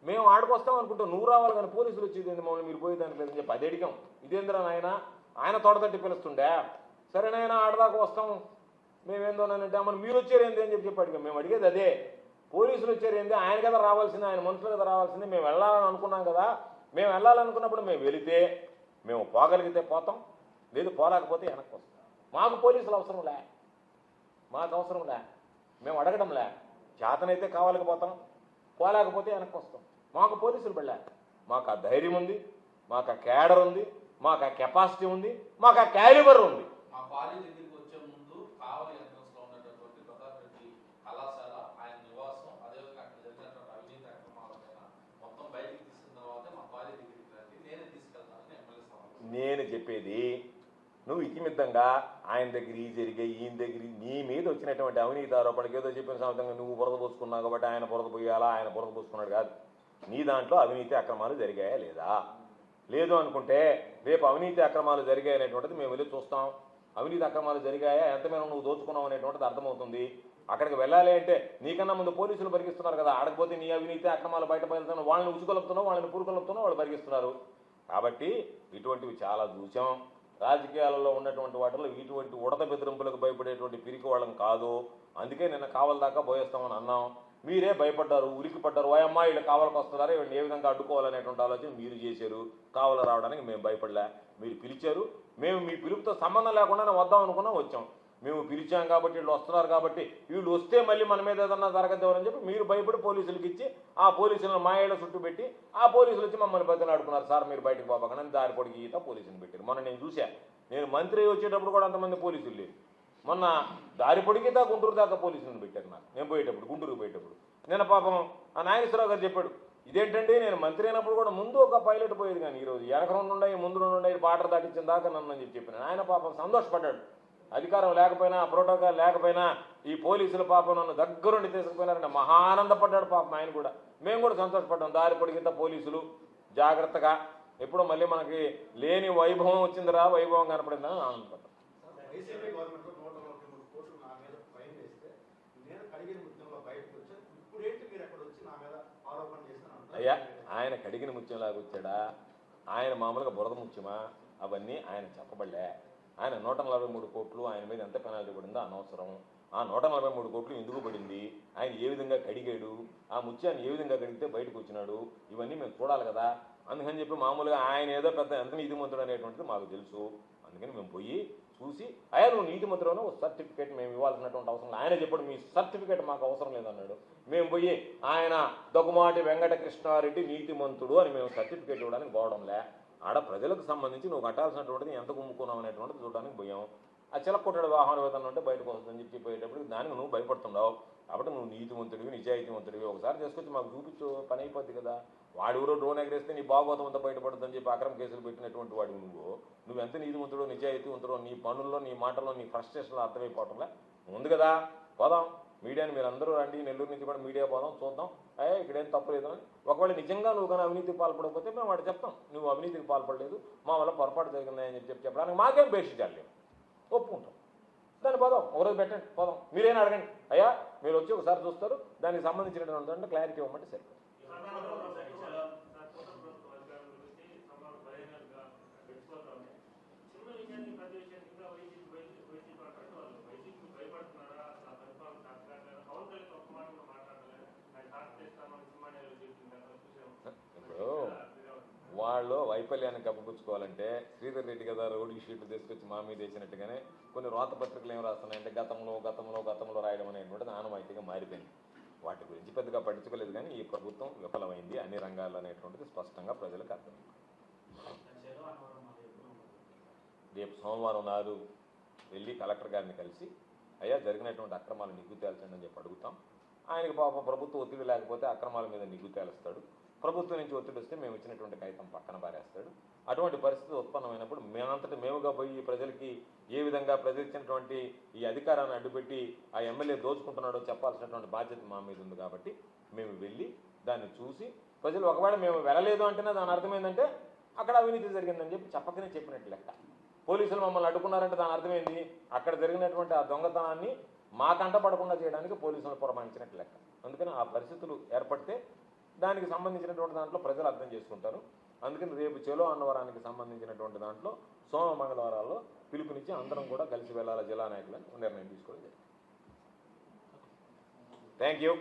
మేము ఆడుకొస్తాం అనుకుంటాం, నువ్వు రావాలి కానీ పోలీసులు వచ్చేది మమ్మల్ని మీరు పోయేదానికి లేదని చెప్పి అది అడిగాం. ఇదేంద్రా నాయన, ఆయన తొడతట్టి పిలుస్తుండే, సరేనైనా ఆడదాకా వస్తాం మేమేందోనంటే మరి మీరు వచ్చారు ఏంది అని చెప్పి అడిగాం. మేము అడిగేది అదే, పోలీసులు వచ్చారు ఏంది, ఆయన కదా రావాల్సింది, ఆయన మనుషులు కదా రావాల్సింది, మేము వెళ్ళాలని అనుకున్నాం కదా. మేము వెళ్ళాలనుకున్నప్పుడు మేము వెళితే మేము పోగలిగితే పోతాం, లేదు పోలేకపోతే వెనక్కి వస్తాం. మాకు పోలీసులు అవసరంలే, మాకు అవసరంలే, మేము అడగడంలే. చేతనైతే కావాలికి పోతాం, పోలేకపోతే వెనక్కి వస్తాం. మాకు పోలీసులు పడలే. మాకు ఆ ధైర్యం ఉంది, మాకు ఆ కేడర్ ఉంది, మాకు ఆ కెపాసిటీ ఉంది, మాకు ఆ క్యాలిబర్ ఉంది. నేను చెప్పేది, నువ్వు ఇతిమిద్దంగా ఆయన దగ్గర ఈ జరిగాయి, ఈయన దగ్గర నీ మీద వచ్చినటువంటి అవినీతి ఆరోపణకి ఏదో చెప్పిన సమయంగా నువ్వు బురద పోసుకున్నావు కాబట్టి ఆయన బురద పోయాలా, ఆయన బురద పోసుకున్నాడు కాదు. నీ దాంట్లో అవినీతి అక్రమాలు జరిగాయా లేదా? లేదు అనుకుంటే రేపు అవినీతి అక్రమాలు జరిగాయనేటువంటిది మేము వెళ్ళి చూస్తాం. అవినీతి అక్రమాలు జరిగాయా, ఎంత మేర నువ్వు దోచుకున్నావు అనేటువంటిది అర్థమవుతుంది. అక్కడికి వెళ్ళాలి అంటే నీకన్నా ముందు పోలీసులు పరిగిస్తున్నారు కదా, ఆడకపోతే నీ అవినీతి అక్రమాలు బయట బయలుతున్నావు, వాళ్ళని ఉచుకొలుపుతున్నావు, వాళ్ళని పురుకొలుపుతున్నావు, వాళ్ళు పరిగిస్తున్నారు. కాబట్టి ఇటువంటివి చాలా చూసాం. రాజకీయాలలో ఉన్నటువంటి వాటిలో ఇటువంటి ఉడత బెదిరింపులకు భయపడేటువంటి పిరికి వాళ్ళం కాదు. అందుకే నిన్న కావల దాకా పోయేస్తామని అన్నాం. మీరే భయపడ్డారు, ఉలికి పడ్డారు. ఓయమ్మా వీళ్ళు కావలకు వస్తున్నారా, వీళ్ళని ఏ విధంగా అడ్డుకోవాలనేటువంటి ఆలోచన మీరు చేశారు. కావల రావడానికి మేము భయపడలే, మీరు పిలిచారు. మేము మీ పిలుపుతో సంబంధం లేకుండానే వద్దాం అనుకున్నాం, వచ్చాం. మేము పిలిచాం కాబట్టి వీళ్ళు వస్తున్నారు కాబట్టి వీళ్ళు వస్తే మళ్ళీ మన మీద ఏదన్నా జరగద్దేమని చెప్పి మీరు భయపడి పోలీసులకు ఇచ్చి ఆ పోలీసులను మా ఏళ్ళ చుట్టూ పెట్టి ఆ పోలీసులు వచ్చి మమ్మల్ని బతిలాడుకున్నారు. సార్ మీరు బయటకు పోబాకని దారి పొడికి ఈత పోలీసులు పెట్టారు. మొన్న నేను చూసా, నేను మంత్రి వచ్చేటప్పుడు కూడా అంతమంది పోలీసులు లేరు. మొన్న దారి పొడికితా గుంటూరు దాకా పోలీసులను పెట్టారు నాకు, నేను పోయేటప్పుడు గుంటూరుకు పోయేటప్పుడు. నేను పాపం ఆ నాగేశ్వరరావు గారు చెప్పాడు, ఇదేంటంటే నేను మంత్రి అయినప్పుడు కూడా ముందు ఒక పైలట్ పోయేది, కానీ ఈరోజు వెనక రెండు ఉన్నాయి ముందు రెండు ఉన్నాయి, బార్డర్ దాటించిన దాకా నన్ను అని చెప్పినాను. ఆయన పాపం సంతోషపడ్డాడు. అధికారం లేకపోయినా ప్రోటోకాల్ లేకపోయినా ఈ పోలీసుల పాపం నన్ను దగ్గరుండి తీసుకుపోయినారంటే మహానందపడ్డాడు పాపం ఆయన కూడా. మేము కూడా సంతోషపడ్డాం. దారి పొడికింత పోలీసులు జాగ్రత్తగా, ఎప్పుడో మళ్ళీ మనకి లేని వైభవం వచ్చిందిరా, వైభవం కనపడిందని ఆనందపడ్డాం. అయ్యా ఆయన కడిగిన ముత్యంలాగా వచ్చాడా, ఆయన మామూలుగా బురద ముత్యమా, అవన్నీ ఆయన చెప్పబడలే. ఆయన 143 కోట్లు ఆయన మీద ఎంత పెనాల్టీ పడిందో అనవసరం. ఆ 143 కోట్లు ఎందుకు పడింది, ఆయన ఏ విధంగా కడిగాడు, ఆ ముత్యాన్ని ఏ విధంగా కడిగితే బయటకు వచ్చినాడు, ఇవన్నీ మేము చూడాలి కదా. అందుకని చెప్పి మామూలుగా ఆయన ఏదో పెద్ద ఎంత నీతిమంతుడు అనేటువంటిది మాకు తెలుసు. అందుకని మేము పోయి చూసి, అయ్యా నువ్వు నీతిమంతుడు ఒక సర్టిఫికేట్ మేము ఇవ్వాల్సినటువంటి అవసరం లేదు. ఆయన చెప్పాడు మీ సర్టిఫికేట్ మాకు అవసరం లేదన్నాడు. మేము పోయి ఆయన దగ్గుమాటి వెంకటకృష్ణారెడ్డి నీతిమంతుడు అని మేము సర్టిఫికేట్ ఇవ్వడానికి పోవడంలే. ఆడ ప్రజలకు సంబంధించి నువ్వు కట్టాల్సినటువంటిది ఎంత గుమ్ముకున్నావు అనేటువంటిది చూడడానికి పోయాం. ఆ చిలక్కొట్టడు వాహన వేతనం అంటే బయటకు వస్తుందని చెప్పి పోయేటప్పుడు దానికి నువ్వు భయపడుతున్నావు. కాబట్టి నువ్వు నీతివంతుడివి నిజాయితీవంతుడివి ఒకసారి చేసుకొచ్చి మాకు చూపించు, పని అయిపోద్ది కదా. వాడెవరో డ్రోన్ ఎగరేస్తే నీ భాగవతం అంతా బయటపడుతుందని చెప్పి అక్రమ కేసులు పెట్టినటువంటి వాడివి నువ్వు ఎంత నీతివంతుడో నిజాయితీవంతుడో నీ పనుల్లో నీ మాటల్లో నీ ఫ్రస్ట్రేషన్లో అర్థమైపోవటంలే. ఉంది కదా, పోదాం మీడియాని మీరు అందరూ రండి, నెల్లూరు నుంచి కూడా మీడియా పోదాం, చూద్దాం ఇక్కడేం తప్పు లేదు అని. ఒకవేళ నిజంగా నువ్వు కానీ అవినీతికి పాల్పడకపోతే మేము వాడు చెప్తాం నువ్వు అవినీతికి పాల్పడలేదు, మా వల్ల పొరపాటు జరిగిందని చెప్పి చెప్పడానికి మాకేం బేషించాలి, ఒప్పుకుంటాం. దాన్ని పోదాం, ఒకరోజు పెట్టండి పోదాం. మీరేనా అడగండి, అయ్యా మీరు వచ్చి ఒకసారి చూస్తారు, దానికి సంబంధించినటువంటి క్లారిటీ ఇవ్వమంటే సరే. వాళ్ళు వైఫల్యాన్ని కప్పుపుచ్చుకోవాలంటే శ్రీధర్ రెడ్డి కదా రౌడీ షీట్లు తీసుకొచ్చి మా మీద వేసినట్టుగానే కొన్ని రోత పత్రికలు ఏం రాస్తున్నాయంటే గతంలో రాయడం అనేటువంటిది ఆనవాయితీగా మారిపోయింది. వాటి గురించి పెద్దగా పట్టించుకోలేదు. కానీ ఈ ప్రభుత్వం విఫలమైంది అన్ని రంగాల్లో అనేటువంటిది స్పష్టంగా ప్రజలకు అర్థమైంది. రేపు సోమవారం నాడు వెళ్ళి కలెక్టర్ గారిని కలిసి అయ్యా జరిగినటువంటి అక్రమాలు నిగ్గు తేల్చండి అని చెప్పి అడుగుతాం. ఆయనకి పాపం ప్రభుత్వ ఒత్తిడి లేకపోతే అక్రమాల మీద నిగ్గు తేలుస్తాడు. ప్రభుత్వం నుంచి ఒత్తిడి వస్తే మేము ఇచ్చినటువంటి కాగితం పక్కన పారేస్తాడు. అటువంటి పరిస్థితి ఉత్పన్నమైనప్పుడు మేమంతటి మేముగా పోయి ప్రజలకి ఏ విధంగా ప్రజలు ఇచ్చినటువంటి ఈ అధికారాన్ని అడ్డుపెట్టి ఆ ఎమ్మెల్యే దోచుకుంటున్నాడో చెప్పాల్సినటువంటి బాధ్యత మా మీద ఉంది. కాబట్టి మేము వెళ్ళి దాన్ని చూసి ప్రజలు ఒకవేళ మేము వెళ్ళలేదు అంటేనే దాని అర్థం ఏంటంటే అక్కడ అవినీతి జరిగిందని చెప్పి చెప్పకనే చెప్పినట్టు లెక్క. పోలీసులు మమ్మల్ని అడ్డుకున్నారంటే దాని అర్థమైంది అక్కడ జరిగినటువంటి ఆ దొంగతనాన్ని మా కంట పడకుండా చేయడానికి పోలీసులను పురమాయించినట్టు లెక్క. అందుకని ఆ పరిస్థితులు ఏర్పడితే దానికి సంబంధించినటువంటి దాంట్లో ప్రజలు అర్థం చేసుకుంటారు. అందుకని రేపు చెలో అన్నవరానికి సంబంధించినటువంటి దాంట్లో సోమ మంగళవారాల్లో పిలుపునిచ్చి అందరం కూడా కలిసి వెళ్ళాల జిల్లా నాయకులని నిర్ణయం తీసుకోవడం జరిగింది. Thank you.